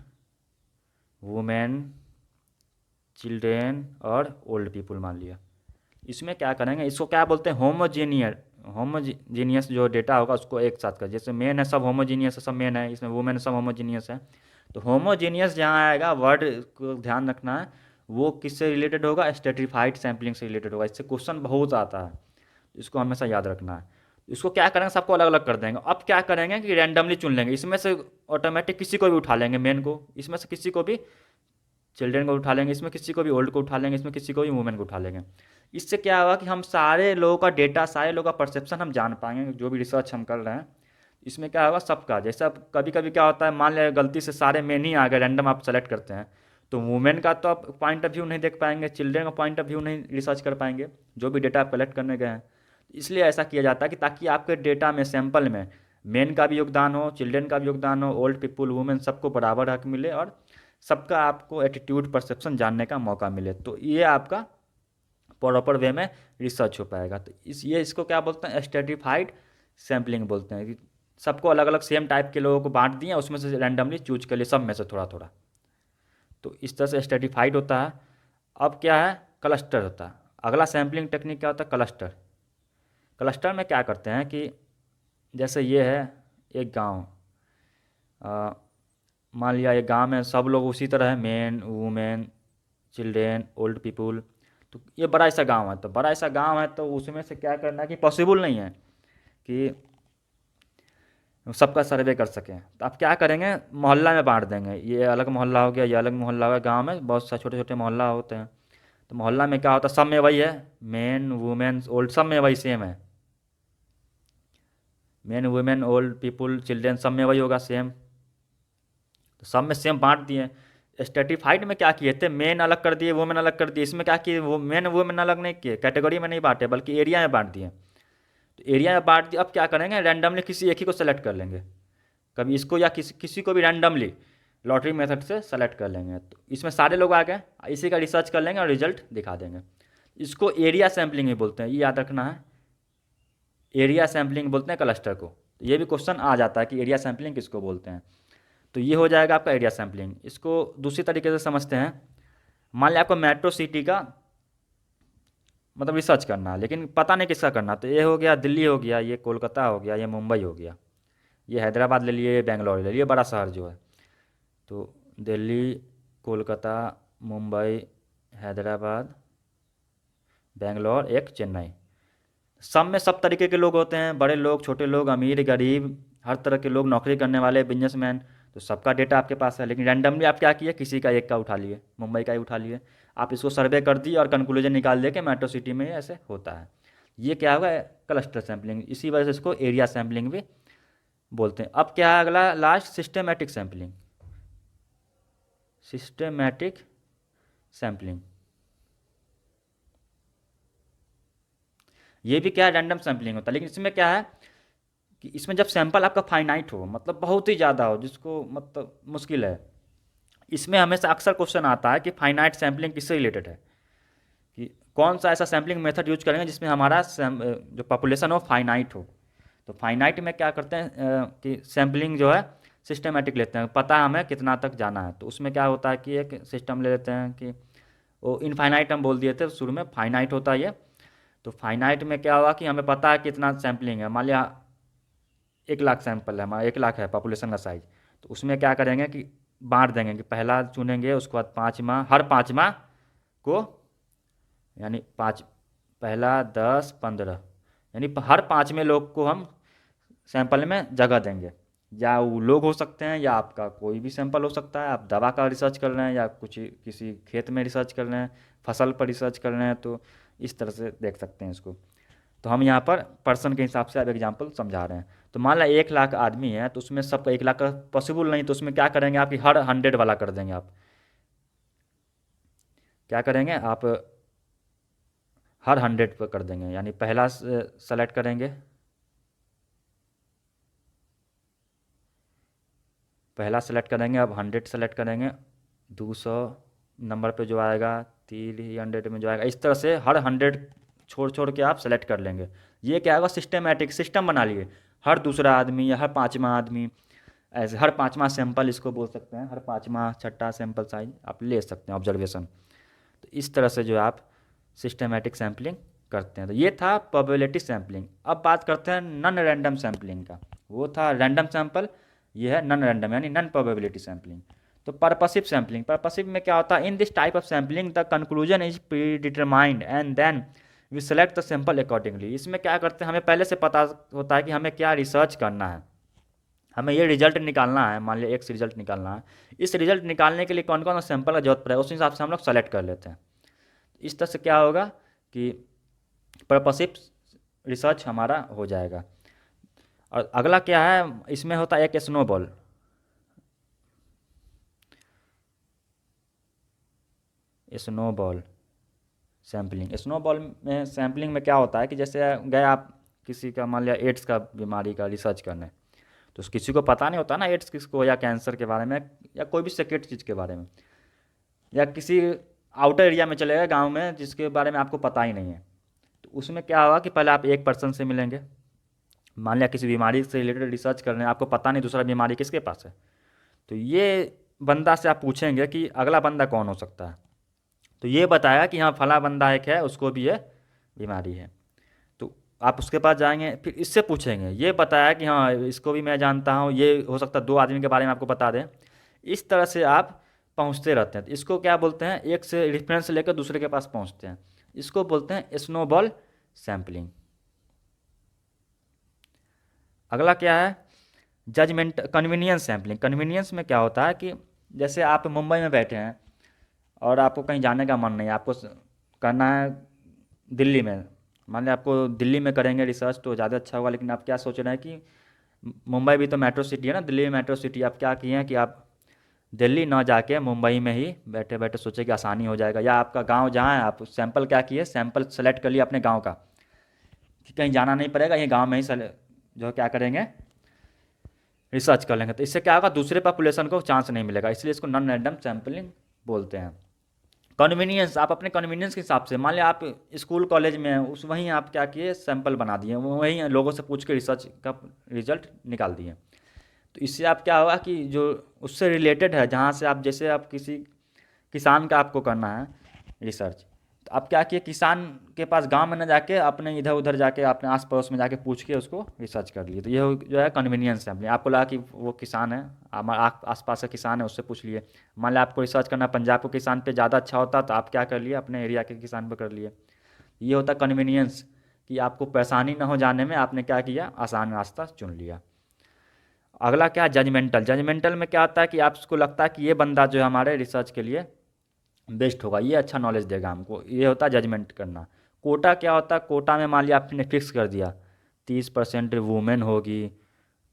वुमेन, चिल्ड्रेन और ओल्ड पीपल मान लिया। इसमें क्या करेंगे, इसको क्या बोलते हैं, होमोजीनियस जो डेटा होगा उसको एक साथ कर, जैसे मेन है सब होमोजीनियस है, सब मेन है, इसमें वुमेन सब होमोजीनियस है। तो होमोजीनियस जहाँ आएगा वर्ड को ध्यान रखना है, वो किससे रिलेटेड होगा, स्ट्रेटिफाइड सैम्पलिंग से रिलेटेड होगा। इससे क्वेश्चन बहुत आता है, इसको हमेशा याद रखना है। इसको क्या करेंगे, सबको अलग अलग कर देंगे। अब क्या करेंगे कि रैंडमली चुन लेंगे, इसमें से ऑटोमेटिक किसी को भी उठा लेंगे, मेन को, इसमें से किसी को भी चिल्ड्रेन को उठा लेंगे, इसमें किसी को भी ओल्ड को उठा लेंगे, इसमें किसी को भी वुमेन को उठा लेंगे। इससे क्या होगा कि हम सारे लोगों का डेटा, सारे लोगों का परसेप्शन हम जान पाएंगे, जो भी रिसर्च हम कर रहे हैं। इसमें क्या होगा, सबका, जैसे अब कभी कभी क्या होता है, मान लिया गलती से सारे मेन ही आ गए, रैंडम आप सेलेक्ट करते हैं, तो वुमेन का तो आप पॉइंट ऑफ व्यू नहीं देख पाएंगे, चिल्ड्रेन का पॉइंट ऑफ व्यू नहीं रिसर्च कर पाएंगे, जो भी डेटा आप कलेक्ट करने गए हैं। इसलिए ऐसा किया जाता है कि ताकि आपके डेटा में, सैंपल में मेन का भी योगदान हो, चिल्ड्रेन का भी योगदान हो, ओल्ड पीपुल, वुमेन, सबको बराबर हक मिले और सबका आपको एटीट्यूड, परसेप्शन जानने का मौका मिले। तो ये आपका प्रॉपर वे में रिसर्च हो पाएगा। तो इसको क्या बोलते हैं, स्ट्रेटिफाइड सैम्पलिंग बोलते हैं, कि सबको अलग अलग सेम टाइप के लोगों को बांट दिया, उसमें से रैंडमली चूज कर लिए, सब में से थोड़ा थोड़ा। तो इस तरह से स्ट्रेटिफाइड होता है। अब क्या है, क्लस्टर होता है। अगला सैम्पलिंग टेक्निक क्या होता है, क्लस्टर। क्लस्टर में क्या करते हैं कि जैसे ये है एक गांव, मान लिया ये गांव में सब लोग उसी तरह है, main, women, children, old people. तो ये बड़ा ऐसा गांव है, तो बड़ा ऐसा गांव है तो उसमें से क्या करना है कि पॉसिबल नहीं है कि सबका सर्वे कर सकें। तो आप क्या करेंगे, मोहल्ला में बांट देंगे, ये अलग मोहल्ला हो गया, ये अलग मोहल्ला हो गया। गाँव में बहुत सारे छोटे छोटे मोहल्ला होते हैं, तो मोहल्ला में क्या होता है, सब में वही है, मेन, वुमेन, ओल्ड, सब में वही सेम है, main, women, old people, children, सब में वही होगा सेम। तो सब में सेम बांट दिए। स्ट्रेटिफाइड में क्या किए थे, मेन अलग कर दिए, वुमेन अलग कर दिए। इसमें क्या किए, वो मेन वुमेन अलग नहीं किए, कैटेगरी में नहीं बांटे, बल्कि एरिया में बांट दिए। तो एरिया में बांट दिए। अब क्या करेंगे, रैंडमली किसी एक ही को सेलेक्ट कर लेंगे, कभी इसको या किसी को भी रैंडमली लॉटरी मेथड से सेलेक्ट कर लेंगे। तो इसमें सारे लोग आ गए, इसी का रिसर्च कर लेंगे और रिजल्ट दिखा देंगे। इसको एरिया सैम्पलिंग भी बोलते हैं, ये याद रखना है, एरिया सैम्पलिंग बोलते हैं क्लस्टर को। तो ये भी क्वेश्चन आ जाता है कि एरिया सैम्पलिंग किसको बोलते हैं। तो ये हो जाएगा आपका एरिया सैम्पलिंग। इसको दूसरी तरीके से समझते हैं, मान लिया आपको मेट्रो सिटी का मतलब रिसर्च करना है, लेकिन पता नहीं किसका करना। तो ये हो गया दिल्ली, हो गया ये कोलकाता, हो गया ये मुंबई, हो गया ये हैदराबाद ले लिए, ये बेंगलोर ले लिए, बड़ा शहर जो है। तो दिल्ली, कोलकाता, मुंबई, हैदराबाद, बेंगलोर, एक चेन्नई। सब में सब तरीके के लोग होते हैं, बड़े लोग, छोटे लोग, अमीर, गरीब, हर तरह के लोग, नौकरी करने वाले, बिजनेसमैन। तो सबका डेटा आपके पास है, लेकिन रैंडमली आप क्या किए, किसी का एक का उठा लिए, मुंबई का ही उठा लिए। आप इसको सर्वे कर दिए और कंक्लूजन निकाल दिए कि मेट्रो सिटी में ऐसे होता है। ये क्या होगा, क्लस्टर सैम्पलिंग। इसी वजह से इसको एरिया सैम्पलिंग भी बोलते हैं। अब क्या है अगला, last, systematic sampling. Systematic sampling, ये भी क्या है, रैंडम सैम्पलिंग होता है, लेकिन इसमें क्या है कि इसमें जब सैंपल आपका फाइनाइट हो, मतलब बहुत ही ज़्यादा हो, जिसको मतलब मुश्किल है, इसमें हमेशा अक्सर क्वेश्चन आता है कि फाइनाइट सैम्पलिंग किससे रिलेटेड है, कि कौन सा ऐसा सैम्पलिंग मेथड यूज करेंगे जिसमें हमारा जो पॉपुलेशन हो फाइनाइट हो। तो फाइनाइट में क्या करते हैं कि सैम्पलिंग जो है सिस्टमेटिक लेते हैं, पता है हमें कितना तक जाना है। तो उसमें क्या होता है कि एक सिस्टम ले लेते हैं कि वो इनफाइनाइट हम बोल दिए थे शुरू में, फाइनाइट होता है ये। तो फाइनाइट में क्या हुआ कि हमें पता है कितना सैम्पलिंग है, मान लिया 1 लाख सैंपल है हमारा, 1 लाख है पॉपुलेशन का साइज। तो उसमें क्या करेंगे कि बांट देंगे, कि पहला चुनेंगे, उसके बाद 5 माह, हर 5 माह को, यानी 5, पहला 10, 15, यानी हर 5वें लोग को हम सैंपल में जगह देंगे। या वो लोग हो सकते हैं, या आपका कोई भी सैंपल हो सकता है, आप दवा का रिसर्च कर रहे हैं, या कुछ किसी खेत में रिसर्च कर रहे हैं, फसल पर रिसर्च कर रहे हैं, तो इस तरह से देख सकते हैं इसको। तो हम यहाँ पर पर्सन के हिसाब से अब एग्जाम्पल समझा रहे हैं। तो मान लो 1 लाख आदमी है, तो उसमें सबका 1 लाख का पॉसिबल नहीं, तो उसमें क्या करेंगे, आपकी हर 100 वाला कर देंगे। आप क्या करेंगे, आप हर 100 पर कर देंगे, यानी पहला सेलेक्ट करेंगे, पहला सेलेक्ट करेंगे, अब 100 सेलेक्ट करेंगे, 200 नंबर पे जो आएगा, 300 में जो आएगा, इस तरह से हर 100 छोड़ छोड़ के आप सेलेक्ट कर लेंगे। ये क्या होगा, सिस्टमेटिक सिस्टम बना लिए। हर दूसरा आदमी या हर पाँचवा आदमी, ऐसे हर पाँचवा सैंपल इसको बोल सकते हैं, हर पाँचवा छठा सैंपल साइज आप ले सकते हैं, ऑब्जर्वेशन। तो इस तरह से जो है आप सिस्टमेटिक सैम्पलिंग करते हैं। तो ये था प्रोबेबिलिटी सैम्पलिंग। अब बात करते हैं नॉन रैंडम सैम्पलिंग का। वो था रैंडम सैंपल, ये है नॉन रैंडम यानी नॉन प्रोबेबिलिटी सैम्पलिंग। तो पर्पसिव सैम्पलिंग, पर्पसिव में क्या होता है, in this type of sampling the conclusion is predetermined and then we select the sample accordingly. इसमें क्या करते हैं, हमें पहले से पता होता है कि हमें क्या रिसर्च करना है, हमें ये रिजल्ट निकालना है, मान लिया एक्स रिजल्ट निकालना है। इस रिजल्ट निकालने के लिए कौन कौन सा सैंपल का जरूरत पड़ेगा, उस हिसाब से हम लोग सेलेक्ट कर लेते हैं। इस तरह से क्या होगा कि पर्पसिव रिसर्च हमारा हो जाएगा। और अगला क्या है, इसमें होता है एक स्नोबॉल। स्नोबॉल सैम्पलिंग, स्नोबॉल में सैम्पलिंग में क्या होता है कि जैसे गए आप किसी का, मान लिया एड्स का बीमारी का रिसर्च करने, तो किसी को पता नहीं होता ना एड्स किसको, या कैंसर के बारे में, या कोई भी सीक्रेट चीज़ के बारे में, या किसी आउटर एरिया में चले गए गाँव में जिसके बारे में आपको पता ही नहीं है। तो उसमें क्या होगा कि पहले आप एक पर्सन से मिलेंगे, मान लिया किसी बीमारी से रिलेटेड रिसर्च करने, आपको पता नहीं दूसरा बीमारी किसके पास है, तो ये बंदा से आप पूछेंगे कि अगला बंदा कौन हो सकता है, तो ये बताया कि हाँ फला बंदा एक है, उसको भी ये बीमारी है। तो आप उसके पास जाएंगे, फिर इससे पूछेंगे, ये बताया कि हाँ इसको भी मैं जानता हूँ, ये हो सकता है 2 आदमी के बारे में आपको बता दें। इस तरह से आप पहुँचते रहते हैं। तो इसको क्या बोलते हैं, एक से रेफरेंस लेकर दूसरे के पास पहुँचते हैं, इसको बोलते हैं स्नोबॉल सैम्पलिंग। अगला क्या है, जजमेंट कन्वीनियंस सैम्पलिंग। कन्वीनियंस में क्या होता है कि जैसे आप मुंबई में बैठे हैं और आपको कहीं जाने का मन नहीं है, आपको करना है दिल्ली में, मान लिया आपको दिल्ली में करेंगे रिसर्च तो ज़्यादा अच्छा होगा, लेकिन आप क्या सोच रहे हैं कि मुंबई भी तो मेट्रो सिटी है ना, दिल्ली में मेट्रो सिटी, आप क्या किए हैं कि आप दिल्ली ना जाके मुंबई में ही बैठे बैठे सोचे कि आसानी हो जाएगा, या आपका गांव जहाँ है, आप सैंपल क्या किए, सैंपल सेलेक्ट कर लिया अपने गांव का कि कहीं जाना नहीं पड़ेगा, ये गांव में ही जो है क्या करेंगे, रिसर्च कर लेंगे। तो इससे क्या होगा, दूसरे पॉपुलेशन को चांस नहीं मिलेगा, इसलिए इसको नॉन रैंडम सैम्पलिंग बोलते हैं। कन्वीनियंस, आप अपने कन्वीनियंस के हिसाब से, मान लिया आप स्कूल कॉलेज में हैं, उस वहीं आप क्या किए, सैंपल बना दिए, वहीं लोगों से पूछ के रिसर्च का रिजल्ट निकाल दिए। तो इससे आप क्या होगा कि जो उससे रिलेटेड है, जहाँ से आप, जैसे आप किसी किसान का आपको करना है रिसर्च, तो आप क्या किए, किसान के पास गांव में न जाके अपने इधर उधर जाके अपने आस पड़ोस में जाके पूछ के उसको रिसर्च कर लिए। तो ये जो है कन्वीनियंस सैम्पलिंग। आपको लगा कि वो किसान है, आस पास का किसान है, उससे पूछ लिए। मान लिया आपको रिसर्च करना पंजाब के किसान पे ज़्यादा अच्छा होता, तो आप क्या कर लिए, अपने एरिया के किसान पे कर लिए। ये होता कन्वीनियंस, कि आपको परेशानी ना हो जाने में, आपने क्या किया, आसान रास्ता चुन लिया। अगला क्या है, जजमेंटल। जजमेंटल में क्या होता है कि आपको लगता है कि ये बंदा जो है हमारे रिसर्च के लिए बेस्ट होगा, ये अच्छा नॉलेज देगा हमको, ये होता है जजमेंट करना। कोटा क्या होता है, कोटा में मान लिया आपने फिक्स कर दिया 30% वुमेन होगी,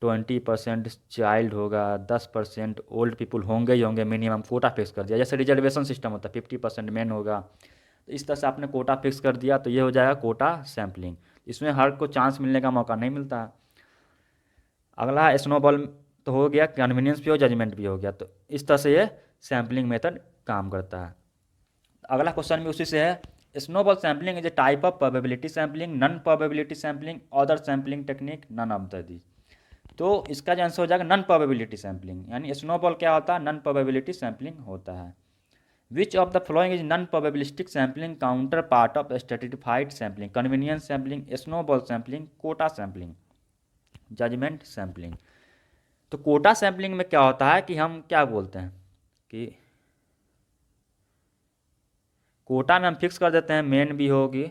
20% चाइल्ड होगा, 10% ओल्ड पीपल होंगे ही होंगे, मिनिमम कोटा फिक्स कर दिया। जैसे रिजर्वेशन सिस्टम होता है, 50% मेन होगा, तो इस तरह से आपने कोटा फिक्स कर दिया, तो ये हो जाएगा कोटा सैम्पलिंग। इसमें हर को चांस मिलने का मौका नहीं मिलता। अगला स्नोबॉल, तो हो गया, कन्वीनियंस भी हो, जजमेंट भी हो गया। तो इस तरह से ये सैम्पलिंग मेथड काम करता है। अगला क्वेश्चन भी उसी से है, snowball sampling is a type of probability sampling, non probability sampling, other sampling technique, none of the दी। तो इसका जो आंसर हो जाएगा नॉन प्रोबेबिलिटी सैम्पलिंग, यानी स्नोबॉल क्या होता है, नॉन प्रोबेबिलिटी सैम्पलिंग होता है। Which of the following is non probabilistic sampling, counterpart of stratified sampling, convenience sampling, snowball sampling, quota sampling, judgement sampling. तो कोटा सैम्पलिंग में क्या होता है कि हम क्या बोलते हैं कि कोटा में हम फिक्स कर देते हैं, मेन भी होगी,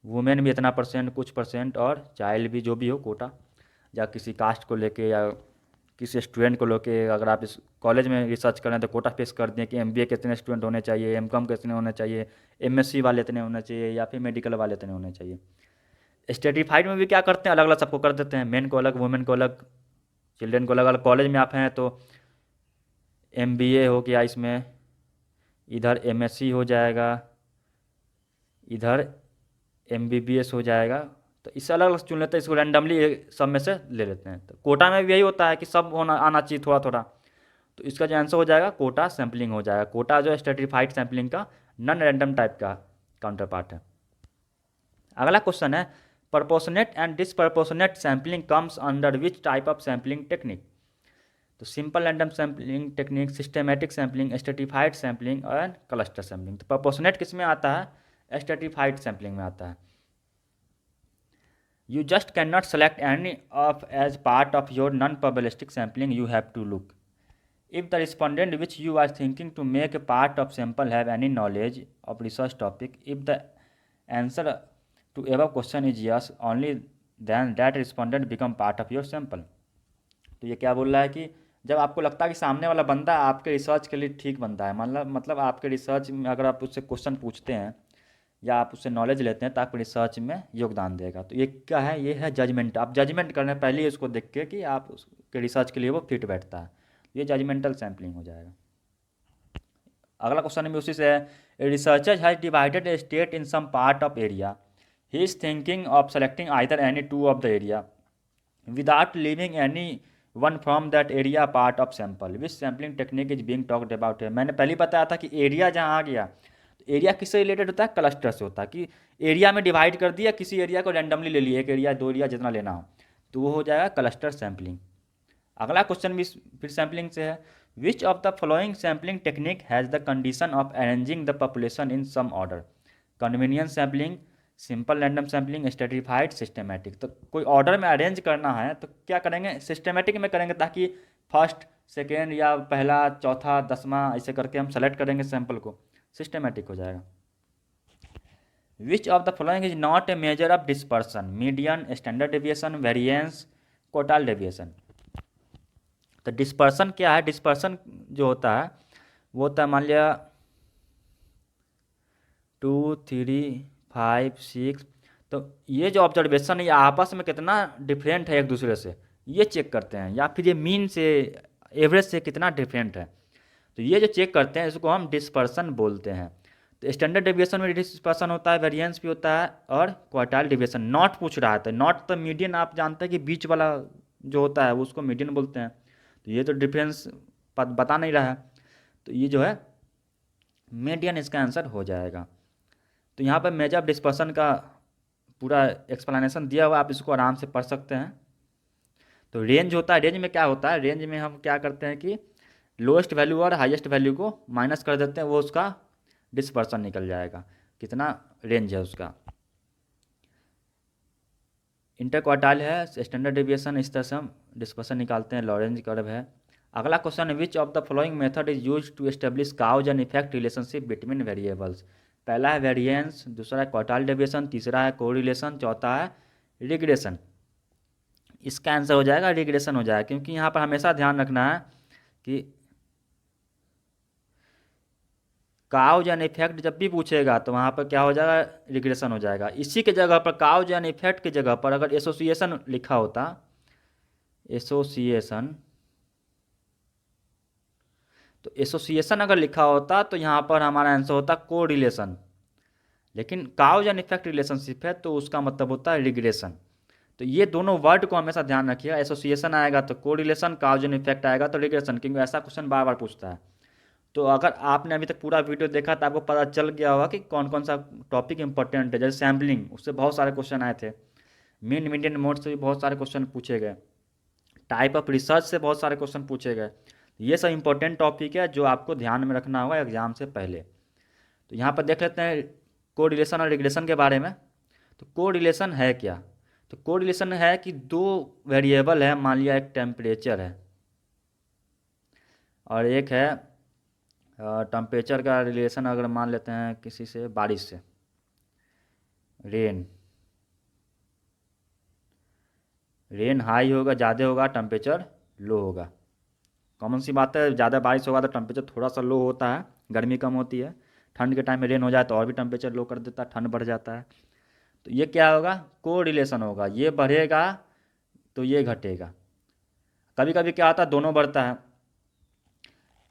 वुमेन भी इतना परसेंट, कुछ परसेंट, और चाइल्ड भी जो भी हो कोटा, या किसी कास्ट को लेके या किसी स्टूडेंट को लेके अगर आप इस कॉलेज में रिसर्च करें तो कोटा फिक्स कर दें कि एमबीए कितने स्टूडेंट होने चाहिए, एमकॉम कितने होने चाहिए, एमएससी वाले इतने होने चाहिए या फिर मेडिकल वाले इतने होने चाहिए। स्ट्रेटिफाइड में भी क्या करते हैं, अलग अलग सबको कर देते हैं, मेन को अलग, वुमेन को अलग, चिल्ड्रेन को अलग अलग। कॉलेज में आप हैं तो एमबीए हो गया, इसमें इधर एमएससी हो जाएगा, इधर एमबीबीएस हो जाएगा। तो इससे अलग अलग चुन लेते हैं, इसको रैंडमली सब में से ले लेते हैं। तो कोटा में भी यही होता है कि सब होना आना चाहिए थोड़ा थोड़ा। तो इसका जो आंसर हो जाएगा कोटा सैम्पलिंग हो जाएगा। कोटा जो है स्ट्रेटिफाइड सैम्पलिंग का नॉन रैंडम टाइप का काउंटर पार्ट है। अगला क्वेश्चन है proportionate and disproportionate sampling comes under which type of sampling technique. तो simple random sampling technique, systematic sampling, stratified sampling और क्लस्टर सैम्पलिंग। तो प्रपोर्शनेट किस में आता है, स्ट्रेटिफाइड सैम्पलिंग में आता है। You just cannot select any of as part of your non-probabilistic sampling. You have to look. If the respondent which you are thinking to make a part of sample have any knowledge of research topic, if the answer to above question is yes, only then that respondent become part of your sample. तो ये क्या बोल रहा है कि जब आपको लगता है कि सामने वाला बंदा आपके रिसर्च के लिए ठीक बंदा है, मतलब आपके रिसर्च में अगर आप उससे क्वेश्चन पूछते हैं या आप उससे नॉलेज लेते हैं तो आपके रिसर्च में योगदान देगा। तो ये क्या है, ये है जजमेंट। आप जजमेंट करने पहले ही उसको देख के कि आप उसके रिसर्च के लिए वो फिट बैठता है, ये जजमेंटल सैम्पलिंग हो जाएगा। अगला क्वेश्चन भी उसी से है। Researcher has divided a state in some part of area, he is thinking of selecting either any two of the area without leaving any one from that area part of sample, which sampling technique is being talked about है। मैंने पहले बताया था कि area जहाँ आ गया, area किससे related होता है, क्लस्टर से होता है। कि एरिया में डिवाइड कर दिया, किसी एरिया को रैंडमली ले लिया, एक एरिया दो एरिया जितना लेना हो, तो वो हो जाएगा क्लस्टर सैम्पलिंग। अगला क्वेश्चन भी फिर सैम्पलिंग से है। Which of the following sampling technique has the condition of arranging the population in some order, convenience sampling, simple random sampling, stratified, systematic. तो कोई ऑर्डर में अरेंज करना है तो क्या करेंगे, सिस्टेमेटिक में करेंगे, ताकि फर्स्ट सेकेंड या पहला चौथा दसवां ऐसे करके हम सेलेक्ट करेंगे सैंपल को, सिस्टेमेटिक हो जाएगा। Which of the following is not A measure of dispersion, median, standard deviation, variance, quartile deviation. तो डिस्पर्सन क्या है, डिस्पर्सन जो होता है वो होता है मान लिया 2 3 5 6। तो ये जो ऑब्जर्वेशन है ये आपस में कितना डिफरेंट है एक दूसरे से, ये चेक करते हैं, या फिर ये मीन से एवरेज से कितना डिफरेंट है। तो ये जो चेक करते हैं इसको हम डिस्पर्सन बोलते हैं। तो स्टैंडर्ड डेविएशन में डिस्पर्सन होता है, वेरिएंस भी होता है और क्वार्टाइल डेविएशन। नॉट पूछ रहा था, नॉट तो मीडियन आप जानते हैं कि बीच वाला जो होता है उसको मीडियन बोलते हैं। तो ये तो डिफरेंस बता नहीं रहा है, तो ये जो है मीडियन इसका आंसर हो जाएगा। तो यहाँ पर मेजर ऑफ डिस्पर्सन का पूरा एक्सप्लेनेशन दिया हुआ, आप इसको आराम से पढ़ सकते हैं। तो रेंज होता है, रेंज में क्या होता है, रेंज में हम क्या करते हैं कि लोएस्ट वैल्यू और हाईएस्ट वैल्यू को माइनस कर देते हैं, वो उसका डिस्पर्सन निकल जाएगा, कितना रेंज है उसका। इंटर क्वार्टाइल है, स्टैंडर्ड डेविएशन, इस तरह से हम डिस्पर्सन निकालते हैं, लॉरेंज कर्व है। अगला क्वेश्चन है which of the following method is use to establish cause and effect relationship between variables. पहला है वेरिएंस, दूसरा है क्वार्टाइल डेविएशन, तीसरा है कोरिलेशन, चौथा है रिग्रेशन। इसका आंसर हो जाएगा रिग्रेशन हो जाएगा, क्योंकि यहाँ पर हमेशा ध्यान रखना है कि काउज एंड इफेक्ट जब भी पूछेगा तो वहाँ पर क्या हो जाएगा, रिग्रेशन हो जाएगा। इसी के जगह पर काउज एंड इफेक्ट की जगह पर अगर एसोसिएशन लिखा होता, एसोसिएशन, तो एसोसिएशन अगर लिखा होता तो यहाँ पर हमारा आंसर होता कोरिलेशन। लेकिन काउज एंड इफेक्ट रिलेशनशिप है तो उसका मतलब होता है रिग्रेशन। तो ये दोनों वर्ड को हमेशा ध्यान रखिएगा, एसोसिएशन आएगा तो कोरिलेशन, काउज एंड इफेक्ट आएगा तो रिग्रेशन, क्योंकि ऐसा क्वेश्चन बार बार पूछता है। तो अगर आपने अभी तक पूरा वीडियो देखा तो आपको पता चल गया होगा कि कौन कौन सा टॉपिक इंपॉर्टेंट है। जैसे सैम्पलिंग, उससे बहुत सारे क्वेश्चन आए थे, मीन मीडियन मोड से भी बहुत सारे क्वेश्चन पूछे गए, टाइप ऑफ रिसर्च से बहुत सारे क्वेश्चन पूछे गए। ये सब इंपॉर्टेंट टॉपिक है जो आपको ध्यान में रखना होगा एग्जाम से पहले। तो यहाँ पर देख लेते हैं कोरिलेशन और रिग्रेशन के बारे में। तो कोरिलेशन है क्या, तो कोरिलेशन है कि दो वेरिएबल है, मान लिया एक टेम्परेचर है और एक है टेम्परेचर का रिलेशन अगर मान लेते हैं किसी से, बारिश से, रेन हाई होगा, ज़्यादा होगा, टेम्परेचर लो होगा। कॉमन सी बात है, ज़्यादा बारिश होगा तो टेम्परेचर थोड़ा सा लो होता है, गर्मी कम होती है। ठंड के टाइम में रेन हो जाए तो और भी टेम्परेचर लो कर देता है, ठंड बढ़ जाता है। तो ये क्या होगा, को रिलेशन होगा, ये बढ़ेगा तो ये घटेगा। कभी कभी क्या होता है, दोनों बढ़ता है।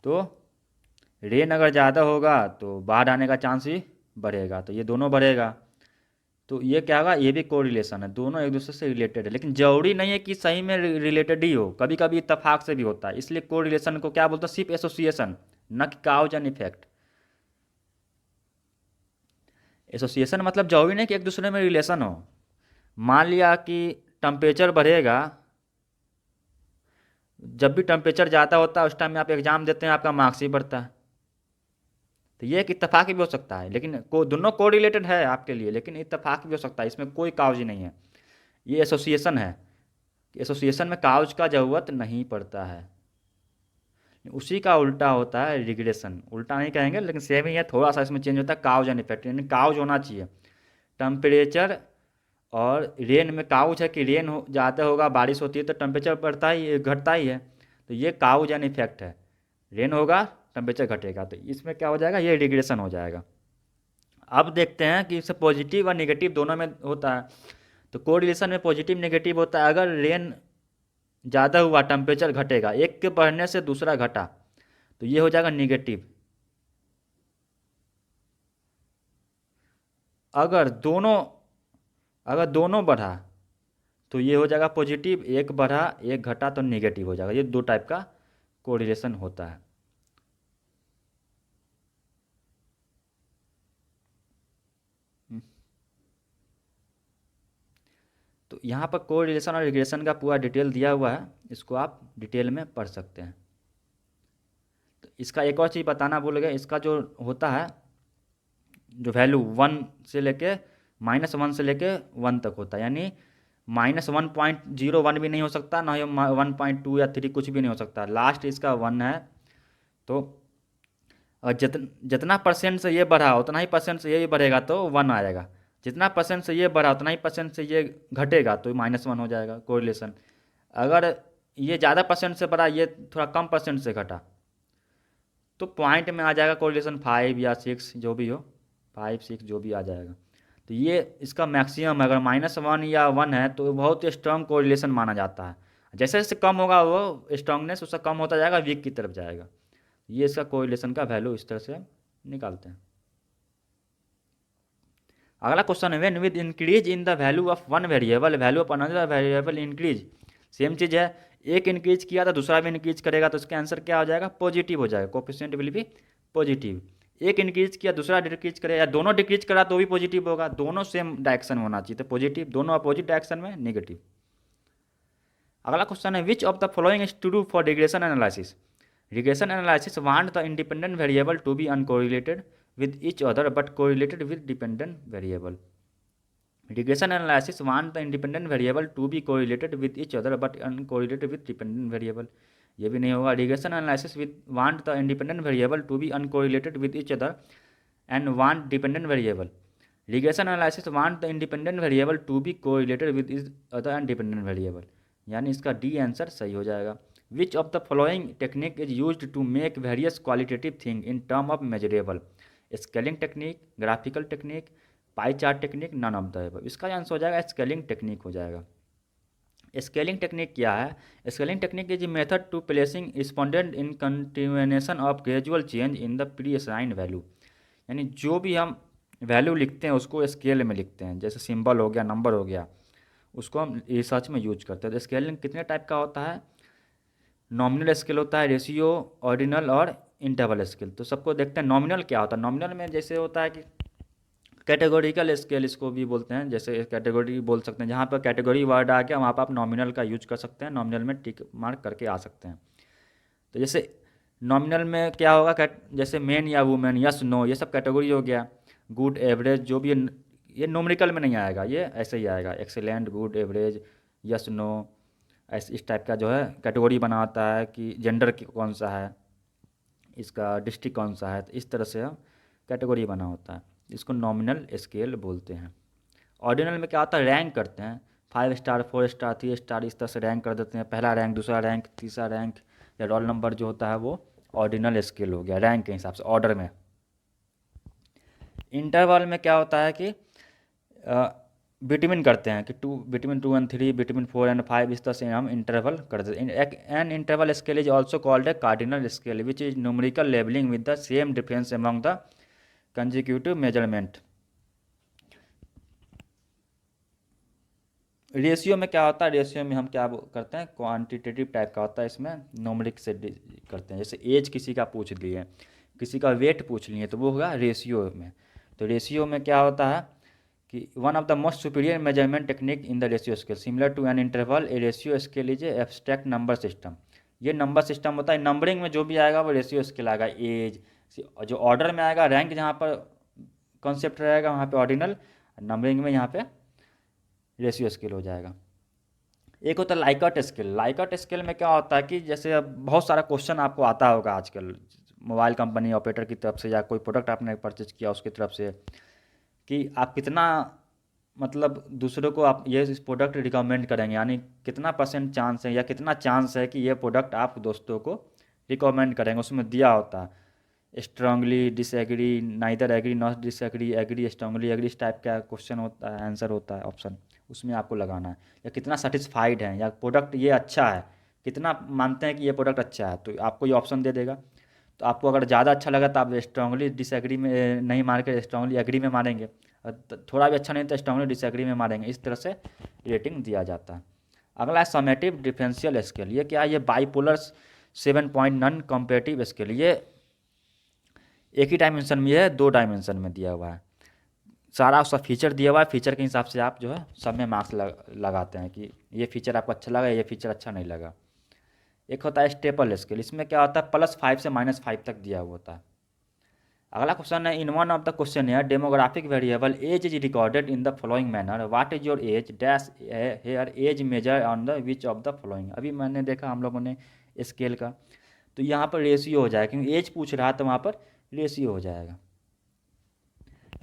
तो रेन अगर ज़्यादा होगा तो बाढ़ आने का चांस भी बढ़ेगा, तो ये दोनों बढ़ेगा। तो ये क्या होगा, ये भी कोरिलेशन है, दोनों एक दूसरे से रिलेटेड है, लेकिन जरूरी नहीं है कि सही में रिलेटेड ही हो, कभी कभी इत्तेफाक से भी होता है। इसलिए कोरिलेशन को क्या बोलते हैं, सिर्फ एसोसिएशन, न कि काउज एंड इफेक्ट। एसोसिएशन मतलब जरूरी नहीं कि एक दूसरे में रिलेशन हो। मान लिया कि टेम्परेचर बढ़ेगा, जब भी टेम्परेचर ज़्यादा होता है उस टाइम में आप एग्ज़ाम देते हैं, आपका मार्क्स ही बढ़ता है। तो ये एक इत्तेफाक भी हो सकता है, लेकिन दोनों को रिलेटेड है आपके लिए, लेकिन इत्तेफाक भी हो सकता है, इसमें कोई काउज ही नहीं है। ये एसोसिएशन है, एसोसिएशन में काउज का ज़रूरत नहीं पड़ता है। उसी का उल्टा होता है रिग्रेशन, उल्टा नहीं कहेंगे लेकिन सेम ही है, थोड़ा सा इसमें चेंज होता है, काउज एंड इफेक्ट, यानी काउज होना चाहिए। टेम्परेचर और रेन में काउज है कि रेन हो ज़्यादा होगा, बारिश होती है तो टेम्परेचर बढ़ता ही घटता ही है। तो ये काउज एंड इफेक्ट है, रेन होगा टेम्परेचर घटेगा, तो इसमें क्या हो जाएगा, ये रिग्रेशन हो जाएगा। अब देखते हैं कि इससे पॉजिटिव और नेगेटिव दोनों में होता है। तो कोरिलेशन में पॉजिटिव नेगेटिव होता है। अगर रेन ज़्यादा हुआ टेम्परेचर घटेगा, एक के बढ़ने से दूसरा घटा, तो ये हो जाएगा निगेटिव। अगर दोनों अगर दोनों बढ़ा तो ये हो जाएगा पॉजिटिव, एक बढ़ा एक घटा तो निगेटिव हो जाएगा। ये दो टाइप का कोरिलेशन होता है। हम्म, तो यहाँ पर कोरिलेशन और रिग्रेशन का पूरा डिटेल दिया हुआ है, इसको आप डिटेल में पढ़ सकते हैं। तो इसका एक और चीज़ बताना भूल गए, इसका जो होता है, जो वैल्यू 1 से लेके 1 तक होता है, यानी -1.01 भी नहीं हो सकता, ना ही 1.2 या 3 कुछ भी नहीं हो सकता, लास्ट इसका 1 है। तो जितना परसेंट से ये बढ़ा उतना ही परसेंट से ये भी बढ़ेगा तो 1 आएगा, जितना परसेंट से ये बढ़ा उतना ही परसेंट से ये घटेगा तो -1 हो जाएगा कोरिलेशन। अगर ये ज़्यादा परसेंट से बढ़ा, ये थोड़ा कम परसेंट से घटा, तो पॉइंट में आ जाएगा कोरिलेशन 5 या 6 जो भी हो, 5 6 जो भी आ जाएगा। तो ये इसका मैक्सिमम है। अगर -1 या 1 है तो बहुत ही स्ट्रांग कोरिलेशन माना जाता है। जैसे जैसे कम होगा वो स्ट्रांगनेस उसका कम होता जाएगा, वीक की तरफ जाएगा। ये इसका कोरिलेशन का वैल्यू इस तरह से हम निकालते हैं। अगला क्वेश्चन है, when with increase in the value of one variable value of another variable increase. Same चीज़ है, एक इंक्रीज किया तो दूसरा भी इंक्रीज करेगा, तो इसका आंसर क्या हो जाएगा, पॉजिटिव हो जाएगा, कोफिशिएंट विल बी पॉजिटिव। एक इंक्रीज किया दूसरा डिक्रीज करेगा, या दोनों डिक्रीज करा तो भी पॉजिटिव होगा, दोनों सेम डायरेक्शन में होना चाहिए, तो पॉजिटिव, दोनों अपोजिट डायरेक्शन में नेगेटिव। अगला क्वेश्चन है, which of the following is true for regression analysis. Regression analysis want the independent variable to be uncorrelated with each other but correlated with dependent variable. Regression analysis want the independent variable to be correlated with each other but uncorrelated with dependent variable. ये भी नहीं होगा। Regression analysis with want the independent variable to be uncorrelated with each other and want dependent variable. Regression analysis want the independent variable to be correlated with each other and dependent variable. यानी इसका D answer सही हो जाएगा। Which of the following technique is used to make various qualitative thing in term of measurable? Scaling technique, graphical technique, pie chart technique, none of the above. इसका answer हो जाएगा scaling technique हो जाएगा। Scaling technique क्या है, scaling technique is method to placing respondent in continuation of gradual change in the pre assigned value. यानी जो भी हम वैल्यू लिखते हैं उसको स्केल में लिखते हैं, जैसे सिंबल हो गया, नंबर हो गया, उसको हम रिसर्च में यूज करते हैं। तो स्केलिंग कितने टाइप का होता है, नॉमिनल स्केल होता है, रेशियो, ऑर्डिनल और इंटरवल स्केल। तो सबको देखते हैं नॉमिनल क्या होता है। नॉमिनल में जैसे होता है कि कैटेगोरिकल स्केल इसको भी बोलते हैं, जैसे कैटेगरी बोल सकते हैं, जहाँ पर कैटेगरी वर्ड आ गया वहाँ पर आप नॉमिनल का यूज कर सकते हैं, नॉमिनल में टिक मार्क करके आ सकते हैं। तो जैसे नॉमिनल में क्या होगा, जैसे मैन या वुमेन, यस नो, ये सब कैटेगरी हो गया। गुड एवरेज जो भी ये न्यूमेरिकल में नहीं आएगा, ये ऐसे ही आएगा, excellent, good, average, yes no, ऐसे इस टाइप का जो है कैटेगरी बना होता है कि जेंडर कौन सा है, इसका डिस्ट्रिक्ट कौन सा है, तो इस तरह से हम कैटेगरी बना होता है, इसको नॉमिनल स्केल बोलते हैं। ऑर्डिनल में क्या होता है, रैंक करते हैं, 5 स्टार, 4 स्टार, 3 स्टार, इस तरह से रैंक कर देते हैं। पहला रैंक, दूसरा रैंक, तीसरा रैंक, या रोल नंबर जो होता है वो ऑर्डिनल स्केल हो गया, रैंक के हिसाब से, ऑर्डर में। इंटरवल में क्या होता है कि बिटवीन करते हैं कि बिटवीन 2 एंड 3, बिटवीन 4 एंड 5, इस तरह से हम इंटरवल कर देते हैं। An interval scale is also called a cardinal scale which is numerical labelling with the same difference among the consecutive measurement. Ratio में क्या होता है, रेशियो में हम क्या करते हैं, क्वांटिटेटिव टाइप का होता है, इसमें न्यूमेरिक से करते हैं। जैसे एज किसी का पूछ लिए, किसी का वेट पूछ लिए, तो वो होगा रेशियो में। तो रेशियो में क्या होता है कि one of the most superior measurement technique in the ratio scale similar to an interval, a ratio scale is a abstract number system. ये नंबर सिस्टम होता है, नंबरिंग में जो भी आएगा वो रेशियो स्केल आएगा। एज जो ऑर्डर में आएगा, रैंक जहाँ पर कॉन्सेप्ट रहेगा वहाँ पे ऑर्डिनल, नंबरिंग में यहाँ पे रेशियो स्केल हो जाएगा। एक होता है लाइकर्ट स्केल। लाइकर्ट स्केल में क्या होता है कि जैसे अब बहुत सारा क्वेश्चन आपको आता होगा आजकल मोबाइल कंपनी ऑपरेटर की तरफ से, या कोई प्रोडक्ट आपने परचेज किया उसकी तरफ से, कि आप कितना मतलब दूसरों को आप ये इस प्रोडक्ट रिकमेंड करेंगे, यानी कितना % चांस है या कितना चांस है कि ये प्रोडक्ट आप दोस्तों को रिकमेंड करेंगे। उसमें दिया होता है strongly, disagree, neither agree, not disagree, agree, strongly agree, इस टाइप का क्वेश्चन होता है, आंसर होता है ऑप्शन, उसमें आपको लगाना है। या कितना सेटिस्फाइड है, या प्रोडक्ट ये अच्छा है, कितना मानते हैं कि ये प्रोडक्ट अच्छा है, तो आपको ये ऑप्शन दे देगा। तो आपको अगर ज़्यादा अच्छा लगा तो आप स्ट्रांगली डिसएग्री में नहीं मार के स्ट्रांगली एग्री में मारेंगे, थोड़ा भी अच्छा नहीं तो स्ट्रांगली डिसएग्री में मारेंगे। इस तरह से रेटिंग दिया जाता है। अगला है समेटिव डिफरेंशियल स्केल। ये क्या है, ये bipolar 7 point non comparative scale. ये एक ही डायमेंशन में है, 2 डायमेंशन में दिया हुआ है। सारा उसका फीचर दिया हुआ है, फीचर के हिसाब से आप जो है सब में मार्क्स लगाते हैं कि ये फीचर आपको अच्छा लगा, ये फीचर अच्छा नहीं लगा। एक होता है स्टेपल स्केल। इसमें क्या होता है, +5 से -5 तक दिया हुआ होता है। अगला क्वेश्चन है, in one of the question है demographic variable age is recorded in the following manner, what is your age dash here age measure on the which of the following. अभी मैंने देखा हम लोगों ने स्केल का, तो यहाँ पर रेशियो हो जाएगा, क्योंकि एज पूछ रहा है तो वहाँ पर रेशियो हो जाएगा।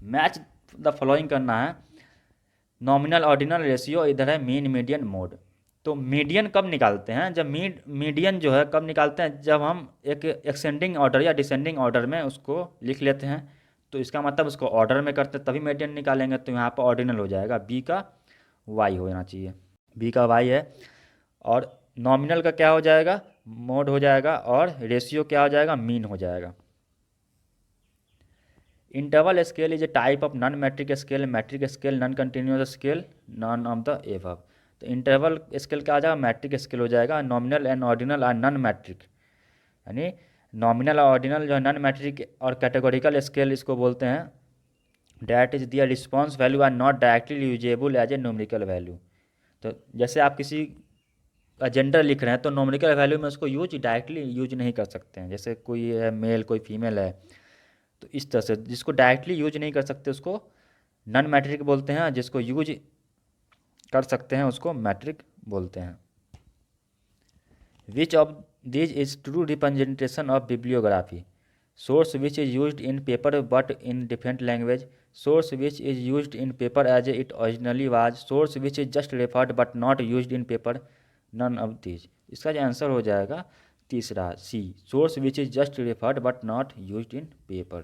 मैच द फॉलोइंग करना है, नॉमिनल ऑर्डिनल रेशियो, इधर है मीन मीडियन मोड। तो मीडियन कब निकालते हैं, जब मीडियन जो है कब निकालते हैं, जब हम एक एक्सेंडिंग ऑर्डर या डिसेंडिंग ऑर्डर में उसको लिख लेते हैं, तो इसका मतलब उसको ऑर्डर में करते हैं तभी मीडियन निकालेंगे। तो यहाँ पर ऑर्डिनल हो जाएगा, बी का वाई होना चाहिए, बी का वाई है। और नॉमिनल का क्या हो जाएगा, मोड हो जाएगा, और रेशियो क्या हो जाएगा, मीन हो जाएगा। Interval scale is a type of non metric scale, metric scale, non continuous scale, none of the above. तो इंटरवल स्केल क्या आ जाएगा, मैट्रिक स्केल हो जाएगा। Nominal and ordinal are non metric, यानी नॉमिनल और ऑर्डिनल जो है नॉन मैट्रिक, और कैटेगोरिकल स्केल इसको बोलते हैं, that is their response value are not directly usable as a numerical value. तो जैसे आप किसी का जेंडर लिख रहे हैं तो न्यूमेरिकल वैल्यू में उसको डायरेक्टली यूज नहीं कर सकते हैं। जैसे कोई है मेल, कोई फीमेल है, तो इस तरह से जिसको डायरेक्टली यूज नहीं कर सकते उसको नॉन मैट्रिक बोलते हैं, जिसको यूज कर सकते हैं उसको मैट्रिक बोलते हैं। Which of this is true representation of bibliography, source which is used in paper but in different language, source which is used in paper as it originally was, source which is just referred but not used in paper, none of this. इसका जो answer हो जाएगा तीसरा, C, source which is just referred but not used in paper.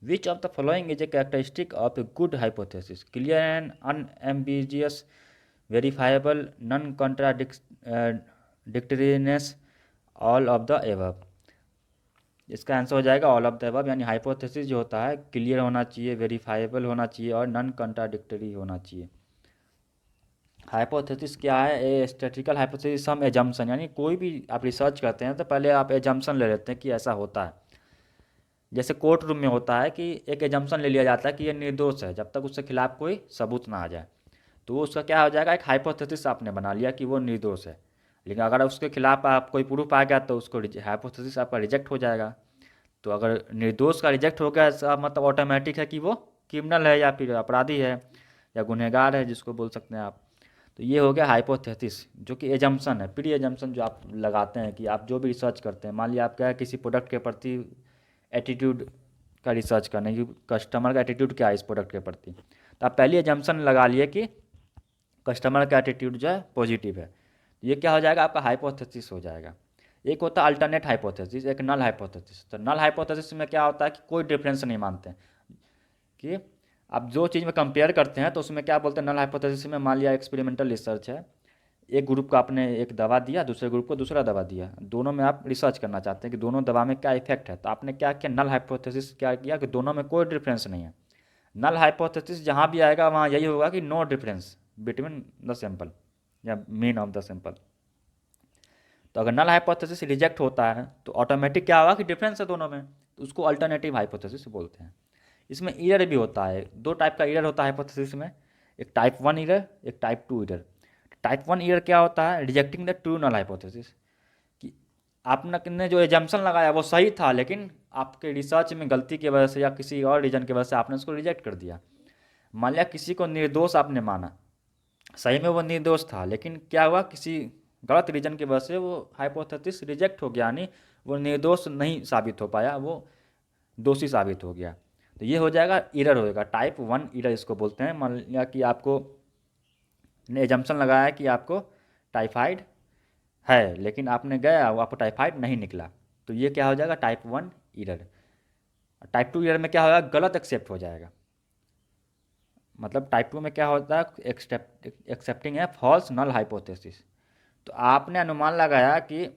Which of the following is a characteristic of a good hypothesis? Clear and unambiguous, verifiable, non-contradictoriness, all of the above। इसका answer हो जाएगा all of the above, यानी hypothesis जो होता है clear होना चाहिए, verifiable होना चाहिए, और नॉन कॉन्ट्राडिक्टरी होना चाहिए। हाइपोथेसिस क्या है, a statistical hypothesis, some assumption, यानी कोई भी आप रिसर्च करते हैं तो पहले आप एजम्पशन ले लेते हैं कि ऐसा होता है। जैसे कोर्ट रूम में होता है कि एक एजम्पशन ले लिया जाता है कि ये निर्दोष है जब तक उसके खिलाफ कोई सबूत ना आ जाए, तो उसका क्या हो जाएगा, एक हाइपोथेसिस आपने बना लिया कि वो निर्दोष है। लेकिन अगर उसके खिलाफ आप कोई प्रूफ आ गया तो उसको हाइपोथेसिस आपका रिजेक्ट हो जाएगा। तो अगर निर्दोष का रिजेक्ट हो गया इसका मतलब ऑटोमेटिक है कि वो क्रिमिनल है या फिर अपराधी है या गुनहगार है, जिसको बोल सकते हैं आप। तो ये हो गया हाइपोथेसिस, जो कि एजम्पशन है, प्री एजम्पशन जो आप लगाते हैं कि आप जो भी रिसर्च करते हैं। मान लिया आप क्या है, किसी प्रोडक्ट के प्रति एटीट्यूड का रिसर्च करने की, कस्टमर का एटीट्यूड क्या है इस प्रोडक्ट के प्रति, तो आप पहले एजम्पशन लगा लिए कि कस्टमर का एटीट्यूड जो है पॉजिटिव है। ये क्या हो जाएगा, आपका हाइपोथेसिस हो जाएगा। एक होता है अल्टरनेट हाइपोथेसिस, एक नल हाइपोथेसिस। तो नल हाइपोथेसिस में क्या होता है कि कोई डिफरेंस नहीं मानते हैं कि आप जो चीज़ में कंपेयर करते हैं तो उसमें क्या बोलते हैं, नल हाइपोथेसिस में मान लिया एक्सपेरिमेंटल रिसर्च है, एक ग्रुप को आपने एक दवा दिया, दूसरे ग्रुप को दूसरा दवा दिया, दोनों में आप रिसर्च करना चाहते हैं कि दोनों दवा में क्या इफेक्ट है। तो आपने क्या किया, नल हाइपोथेसिस क्या किया कि दोनों में कोई डिफरेंस नहीं है। नल हाइपोथेसिस जहाँ भी आएगा वहाँ यही होगा कि no difference between the sample या मीन ऑफ द सैंपल। तो अगर नल हाइपोथेसिस रिजेक्ट होता है तो ऑटोमेटिक क्या होगा कि डिफरेंस है दोनों में, तो उसको अल्टरनेटिव हाइपोथेसिस बोलते हैं। इसमें ईरर भी होता है, दो टाइप का ईरर होता है हाइपोथेसिस में, एक टाइप 1 ईरर, एक टाइप 2 ईरर। टाइप 1 ईरर क्या होता है, rejecting the true null hypothesis, कि आपने जो एजम्पशन लगाया वो सही था, लेकिन आपके रिसर्च में गलती की वजह से या किसी और रीजन की वजह से आपने उसको रिजेक्ट कर दिया। मान लिया किसी को निर्दोष आपने माना, सही में वो निर्दोष था, लेकिन क्या हुआ, किसी गलत रीजन की वजह से वो हाइपोथेसिस रिजेक्ट हो गया, यानी वो निर्दोष नहीं साबित हो पाया, वो दोषी साबित हो गया। तो ये हो जाएगा एरर होएगा, टाइप 1 एरर इसको बोलते हैं। मान लिया कि आपको ने एजम्पशन लगाया कि आपको टाइफाइड है, लेकिन आपने गया वो आपको टाइफाइड नहीं निकला, तो ये क्या हो जाएगा, टाइप 1 एरर। टाइप 2 एरर में क्या होगा, गलत एक्सेप्ट हो जाएगा। मतलब टाइप 2 में क्या होता है, एक्सेप्टिंग है फॉल्स नल हाइपोथेसिस। तो आपने अनुमान लगाया कि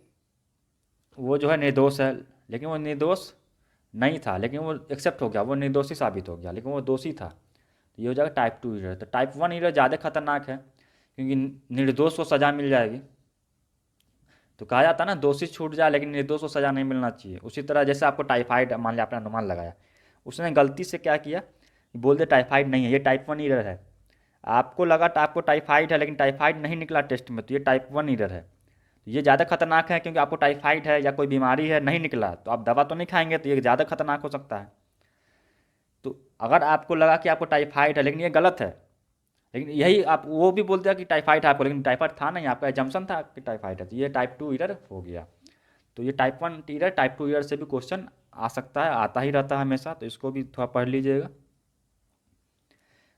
वो जो है निर्दोष है, लेकिन वो निर्दोष नहीं था, लेकिन वो एक्सेप्ट हो गया, वो निर्दोषी साबित हो गया, लेकिन वो दोषी था। तो ये हो जाएगा टाइप 2 ईरर। तो टाइप 1 ईरर ज़्यादा खतरनाक है, क्योंकि निर्दोष को सज़ा मिल जाएगी। तो कहा जाता है ना, दोषी छूट जाए लेकिन निर्दोष को सज़ा नहीं मिलना चाहिए। उसी तरह जैसे आपको टाइफाइड, मान लिया आपने अनुमान लगाया, उसने गलती से क्या किया, बोल दे टाइफाइड नहीं है, ये टाइप 1 ईरर है। आपको लगा आपको टाइफाइड है, लेकिन टाइफाइड नहीं निकला टेस्ट में, तो ये टाइप 1 ईरर है। ये ज़्यादा खतरनाक है, क्योंकि आपको टाइफाइड है या कोई बीमारी है, नहीं निकला, तो आप दवा तो नहीं खाएंगे, तो ये ज़्यादा खतरनाक हो सकता है। तो अगर आपको लगा कि आपको टाइफाइड है, लेकिन ये गलत है, लेकिन यही आप वो भी बोलते हैं कि टाइफाइड है आपको, लेकिन टाइफाइड था नहीं, आपका एजम्पशन था कि टाइफाइड है, तो ये टाइप 2 ईरर हो गया। तो ये टाइप 1 ईरर, टाइप 2 ईरर से भी क्वेश्चन आ सकता है, आता ही रहता है हमेशा, तो इसको भी थोड़ा पढ़ लीजिएगा।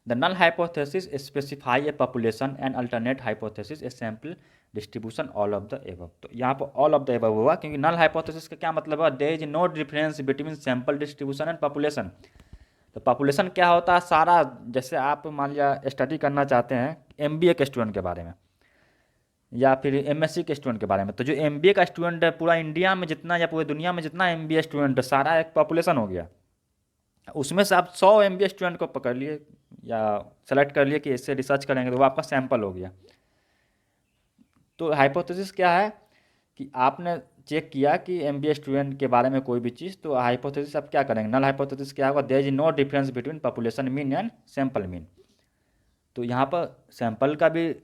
The null hypothesis specify a population and alternate hypothesis a sample distribution all of the above. तो यहाँ पर ऑल ऑफ द एबव हुआ, क्योंकि नल हाइपोथेसिस का क्या मतलब है, there is no difference between sample distribution and population. तो पॉपुलेशन क्या होता है, सारा, जैसे आप मान लिया स्टडी करना चाहते हैं एमबीए के स्टूडेंट के बारे में या फिर एमएससी के स्टूडेंट के बारे में, तो जो एमबीए का स्टूडेंट है पूरा इंडिया में जितना या पूरी दुनिया में जितना एमबीए स्टूडेंट है, सारा एक पॉपुलेशन हो गया। उसमें से आप 100 एमबीए स्टूडेंट को पकड़ लिए या सेलेक्ट कर लिए कि इससे रिसर्च करेंगे, तो वो आपका सैंपल हो गया। तो हाइपोथेसिस क्या है कि आपने चेक किया कि एमबीए स्टूडेंट के बारे में कोई भी चीज़, तो हाइपोथेसिस आप क्या करेंगे, नल हाइपोथेसिस क्या होगा, there is no difference between population mean and sample mean. तो यहाँ पर सैंपल का भी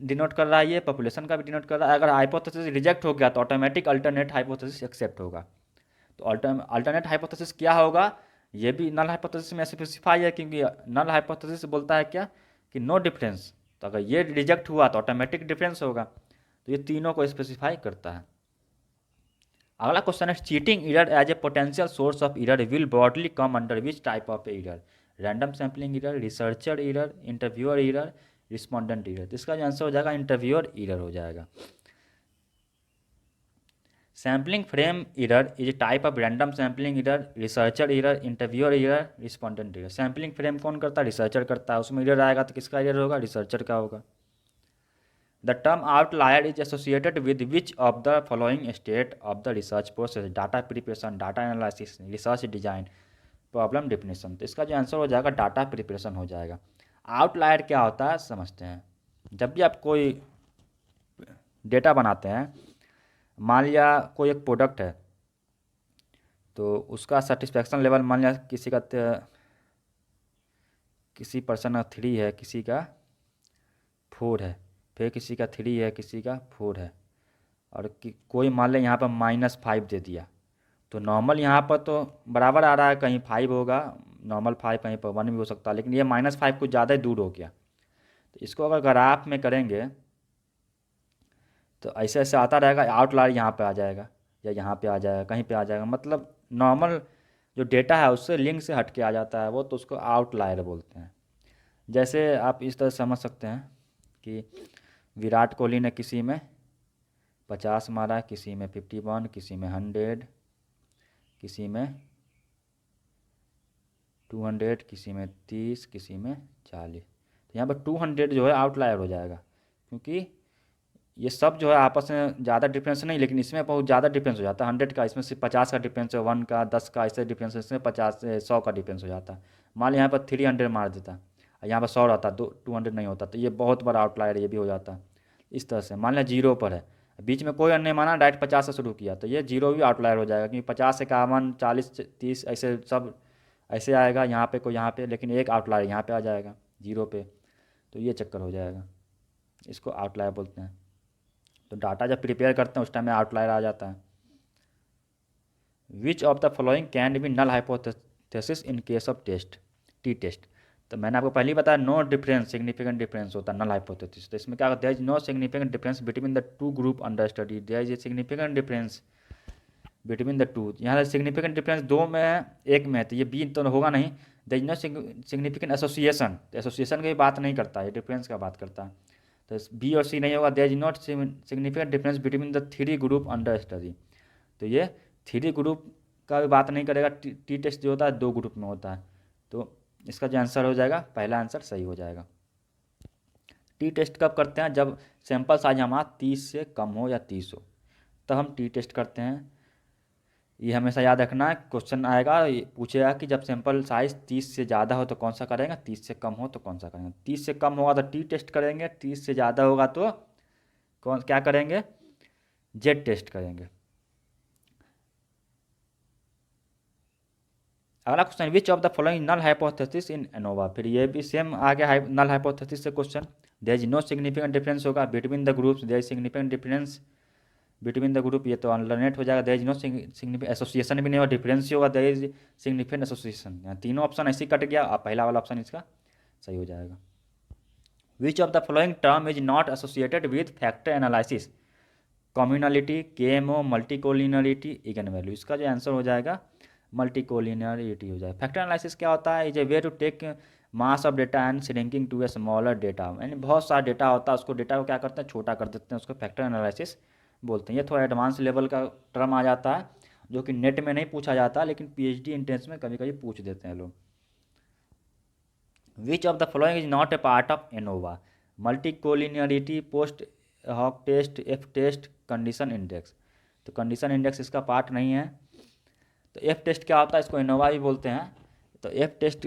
डिनोट कर रहा है, ये पॉपुलेशन का भी डिनोट कर रहा है। अगर हाइपोथेसिस रिजेक्ट हो गया तो ऑटोमेटिक अल्टरनेट हाइपोथेसिस एक्सेप्ट होगा। तो अल्टरनेट हाइपोथेसिस क्या होगा, ये भी नल हाइपोथेसिस में स्पेसिफाई है, क्योंकि नल हाइपोथेसिस बोलता है क्या कि नो डिफरेंस, तो अगर ये रिजेक्ट हुआ तो ऑटोमेटिक डिफरेंस होगा। तो ये तीनों को स्पेसिफाई करता है। अगला क्वेश्चन है, cheating error as a potential source of error will broadly come under which type of error, random sampling error, researcher error, interviewer error, respondent error. तो इसका जो आंसर हो जाएगा इंटरव्यूअर एरर हो जाएगा। Sampling frame error is type of random sampling error, researcher error, interviewer error, respondent error. Sampling frame कौन करता है, रिसर्चर करता है, उसमें एरर आएगा तो किसका एरर होगा, रिसर्चर का होगा। The term outlier is associated with which of the following state of the research process, data preparation, data analysis, research design, problem definition. तो इसका जो आंसर हो जाएगा डाटा प्रिपरेशन हो जाएगा। आउटलायर क्या होता है समझते हैं। जब भी आप कोई डेटा बनाते हैं, मान लिया कोई एक प्रोडक्ट है, तो उसका सेटिस्फैक्शन लेवल मान लिया किसी पर्सन का 3 है, किसी का 4 है, फिर किसी का 3 है, किसी का 4 है, और कोई मान लें यहाँ पर -5 दे दिया। तो नॉर्मल यहाँ पर तो बराबर आ रहा है, कहीं 5 होगा, नॉर्मल 5 कहीं पर 1 भी हो सकता है, लेकिन ये -5 कुछ ज़्यादा ही दूर हो गया। तो इसको अगर ग्राफ में करेंगे तो ऐसे ऐसे आता रहेगा, आउटलायर यहाँ पे आ जाएगा या यहाँ पे आ जाएगा, कहीं पे आ जाएगा, मतलब नॉर्मल जो डेटा है उससे लिंक से हट के आ जाता है वो, तो उसको आउटलायर बोलते हैं। जैसे आप इस तरह समझ सकते हैं कि विराट कोहली ने किसी में 50 मारा, किसी में 51, किसी में 100, किसी में 200, किसी में 30, किसी में 40। तो यहाँ पर 200 जो है आउटलायर हो जाएगा, क्योंकि ये सब जो है आपस में ज़्यादा डिफरेंस नहीं, लेकिन इसमें बहुत ज़्यादा डिफरेंस हो जाता है। 100 का इसमें सिर्फ 50 का डिफरेंस है, 1 का 10 का ऐसे डिफरेंस है, इसमें 50 100 का डिफरेंस हो जाता है। मान लिया यहाँ पर 300 मार देता और यहाँ पर 100 रहता, 200 नहीं होता, तो ये बहुत बड़ा आउटलायर ये भी हो जाता है। इस तरह से मान लिया 0 पर है, बीच में कोई अन्य माना, डायरेक्ट 50 से शुरू किया, तो ये 0 भी आउटलायर हो जाएगा, क्योंकि 50, 51, 40, 30 ऐसे सब ऐसे आएगा यहाँ पे, कोई यहाँ पे, लेकिन एक आउटलायर यहाँ पे आ जाएगा 0 पे, तो ये चक्कर हो जाएगा, इसको आउटलायर बोलते हैं। तो डाटा जब प्रिपेयर करते हैं उस टाइम में आउटलायर आ जाता है। Which of the following can be null hypothesis in case of test, t test. तो मैंने आपको पहले ही बताया नो डिफरेंस, सिग्निफिकेंट डिफरेंस होता है नल हाइपोथेसिस। तो इसमें क्या होता है, there is no significant difference between the two group under study, there is a significant difference between the two. यहाँ सिग्निफिकेंट डिफरेंस 2 में है, 1 में है, तो ये बी तो होगा नहीं। There is no significant association, तो एसोसिएशन की बात नहीं करता, ये डिफरेंस का बात करता है, तो बी और सी नहीं होगा। There is not significant difference between the 3 group under study, तो ये 3 ग्रुप का भी बात नहीं करेगा। टी टेस्ट जो होता है 2 ग्रुप में होता है, तो इसका जो आंसर हो जाएगा, पहला आंसर सही हो जाएगा। टी टेस्ट कब करते हैं, जब सैंपल साइज हमारा 30 से कम हो या 30 हो, तब हम टी टेस्ट करते हैं। ये हमेशा याद रखना है, क्वेश्चन आएगा पूछेगा कि जब सैंपल साइज 30 से ज़्यादा हो तो कौन सा करेंगे, 30 से कम हो तो कौन सा करेंगे। 30 से कम होगा तो टी टेस्ट करेंगे, 30 से ज़्यादा होगा तो कौन क्या करेंगे, जेड टेस्ट करेंगे। अगला question, which of the following null hypothesis in ANOVA. फिर ये भी सेम आ गया नल हाइपोथेसिस से question. There is no significant difference होगा between the groups, there is significant difference between the group, ये तो अल्टरनेट हो जाएगा। There is no significant association भी नहीं होगा, डिफरेंस ही होगा, देयर इज सिग्निफिकेंट एसोसिएशन। यहाँ तीनों ऑप्शन ऐसे ही कट गया, अब पहला वाला ऑप्शन इसका सही हो जाएगा। Which of the following term is not associated with factor analysis, communality, KMO, multicollinearity, eigen value. इसका जो आंसर हो जाएगा मल्टीकोलिनरिटी हो जाएगा। फैक्टर एनालिसिस क्या होता है, is a way to take mass of data and shrinking to a smaller data, यानी बहुत सारा डेटा होता है, उसको डेटा को क्या करते हैं, छोटा कर देते हैं, उसको फैक्टर एनालिसिस बोलते हैं। ये थोड़ा एडवांस लेवल का टर्म आ जाता है, जो कि नेट में नहीं पूछा जाता, लेकिन पीएचडी एंट्रेंस में कभी कभी पूछ देते हैं लोग। Which of the following is not a part of ANOVA, multicollinearity, post hoc test, F test, condition index. तो कंडीशन इंडेक्स इसका पार्ट नहीं है। तो एफ टेस्ट क्या होता है, इसको एनोवा भी बोलते हैं। तो एफ टेस्ट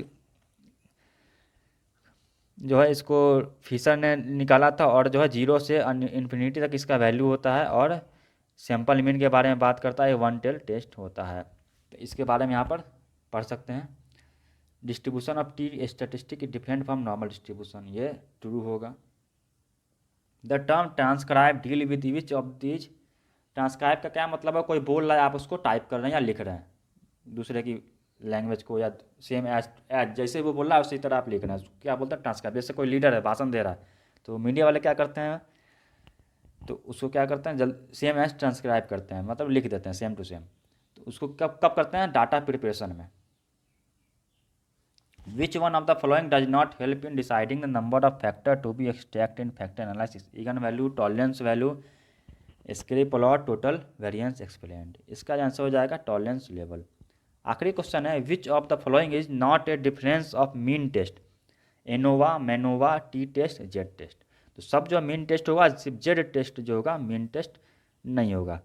जो है इसको फिशर ने निकाला था, और जो है 0 से इन्फिनिटी तक इसका वैल्यू होता है, और सैम्पल मीन के बारे में बात करता है, वन टेल टेस्ट होता है। तो इसके बारे में यहाँ पर पढ़ सकते हैं। Distribution of T statistic different from normal distribution, ये ट्रू होगा। The term transcribe deal with which of these. Transcribe का क्या मतलब है, कोई बोल रहा है, आप उसको टाइप कर रहे हैं या लिख रहे हैं दूसरे की लैंग्वेज को, या सेम एज जैसे वो बोल रहा है उसी तरह आप लिख रहे हैं, क्या बोलते हैं ट्रांसक्राइब। जैसे कोई लीडर है भाषण दे रहा है, तो मीडिया वाले क्या करते हैं, तो उसको क्या करते हैं, सेम एज ट्रांसक्राइब करते हैं, मतलब लिख देते हैं सेम टू सेम। तो उसको कब कब करते हैं, डाटा प्रिपरेशन में। Which one of the following does not help in deciding the number of factor to be extract in factor analysis, eigen value, tolerance value, scree plot, total variance explained. इसका answer हो जाएगा tolerance level. आखिरी question है, which of the following is not a difference of mean test, ANOVA, MANOVA, T test, Z test. तो सब जो mean test होगा, सिर्फ जेड टेस्ट जो होगा मीन टेस्ट नहीं होगा।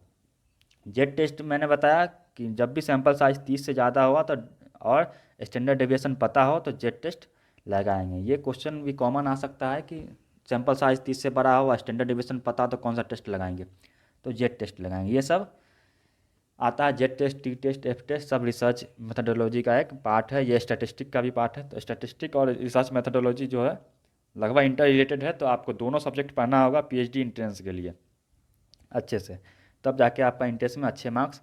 जेड टेस्ट मैंने बताया कि जब भी सैंपल साइज 30 से ज़्यादा होगा तो, और स्टैंडर्ड डेविएशन पता हो तो जेड टेस्ट लगाएंगे। ये क्वेश्चन भी कॉमन आ सकता है कि सैंपल साइज 30 से बड़ा हो, स्टैंडर्ड डेविएशन पता हो तो कौन सा टेस्ट लगाएंगे, तो जेड टेस्ट लगाएंगे। ये सब आता है, Z test, t test, F test, सब रिसर्च मेथडोलॉजी का एक पार्ट है। ये स्टैटिस्टिक का भी पार्ट है। तो स्टैटिस्टिक और रिसर्च मेथडोलॉजी जो है लगभग इंटर रिलेटेड है, तो आपको दोनों सब्जेक्ट पढ़ना होगा पीएचडी एंट्रेंस के लिए अच्छे से, तब जाके आपका एंट्रेंस में अच्छे मार्क्स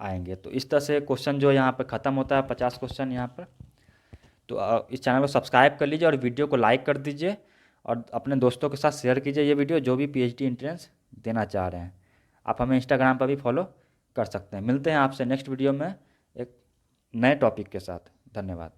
आएंगे। तो इस तरह से क्वेश्चन जो यहाँ पर ख़त्म होता है, 50 क्वेश्चन यहाँ पर। तो इस चैनल को सब्सक्राइब कर लीजिए और वीडियो को लाइक कर दीजिए, और अपने दोस्तों के साथ शेयर कीजिए ये वीडियो, जो भी पीएचडी एंट्रेंस देना चाह रहे हैं। आप हमें इंस्टाग्राम पर भी फॉलो कर सकते हैं। मिलते हैं आपसे नेक्स्ट वीडियो में एक नए टॉपिक के साथ। धन्यवाद।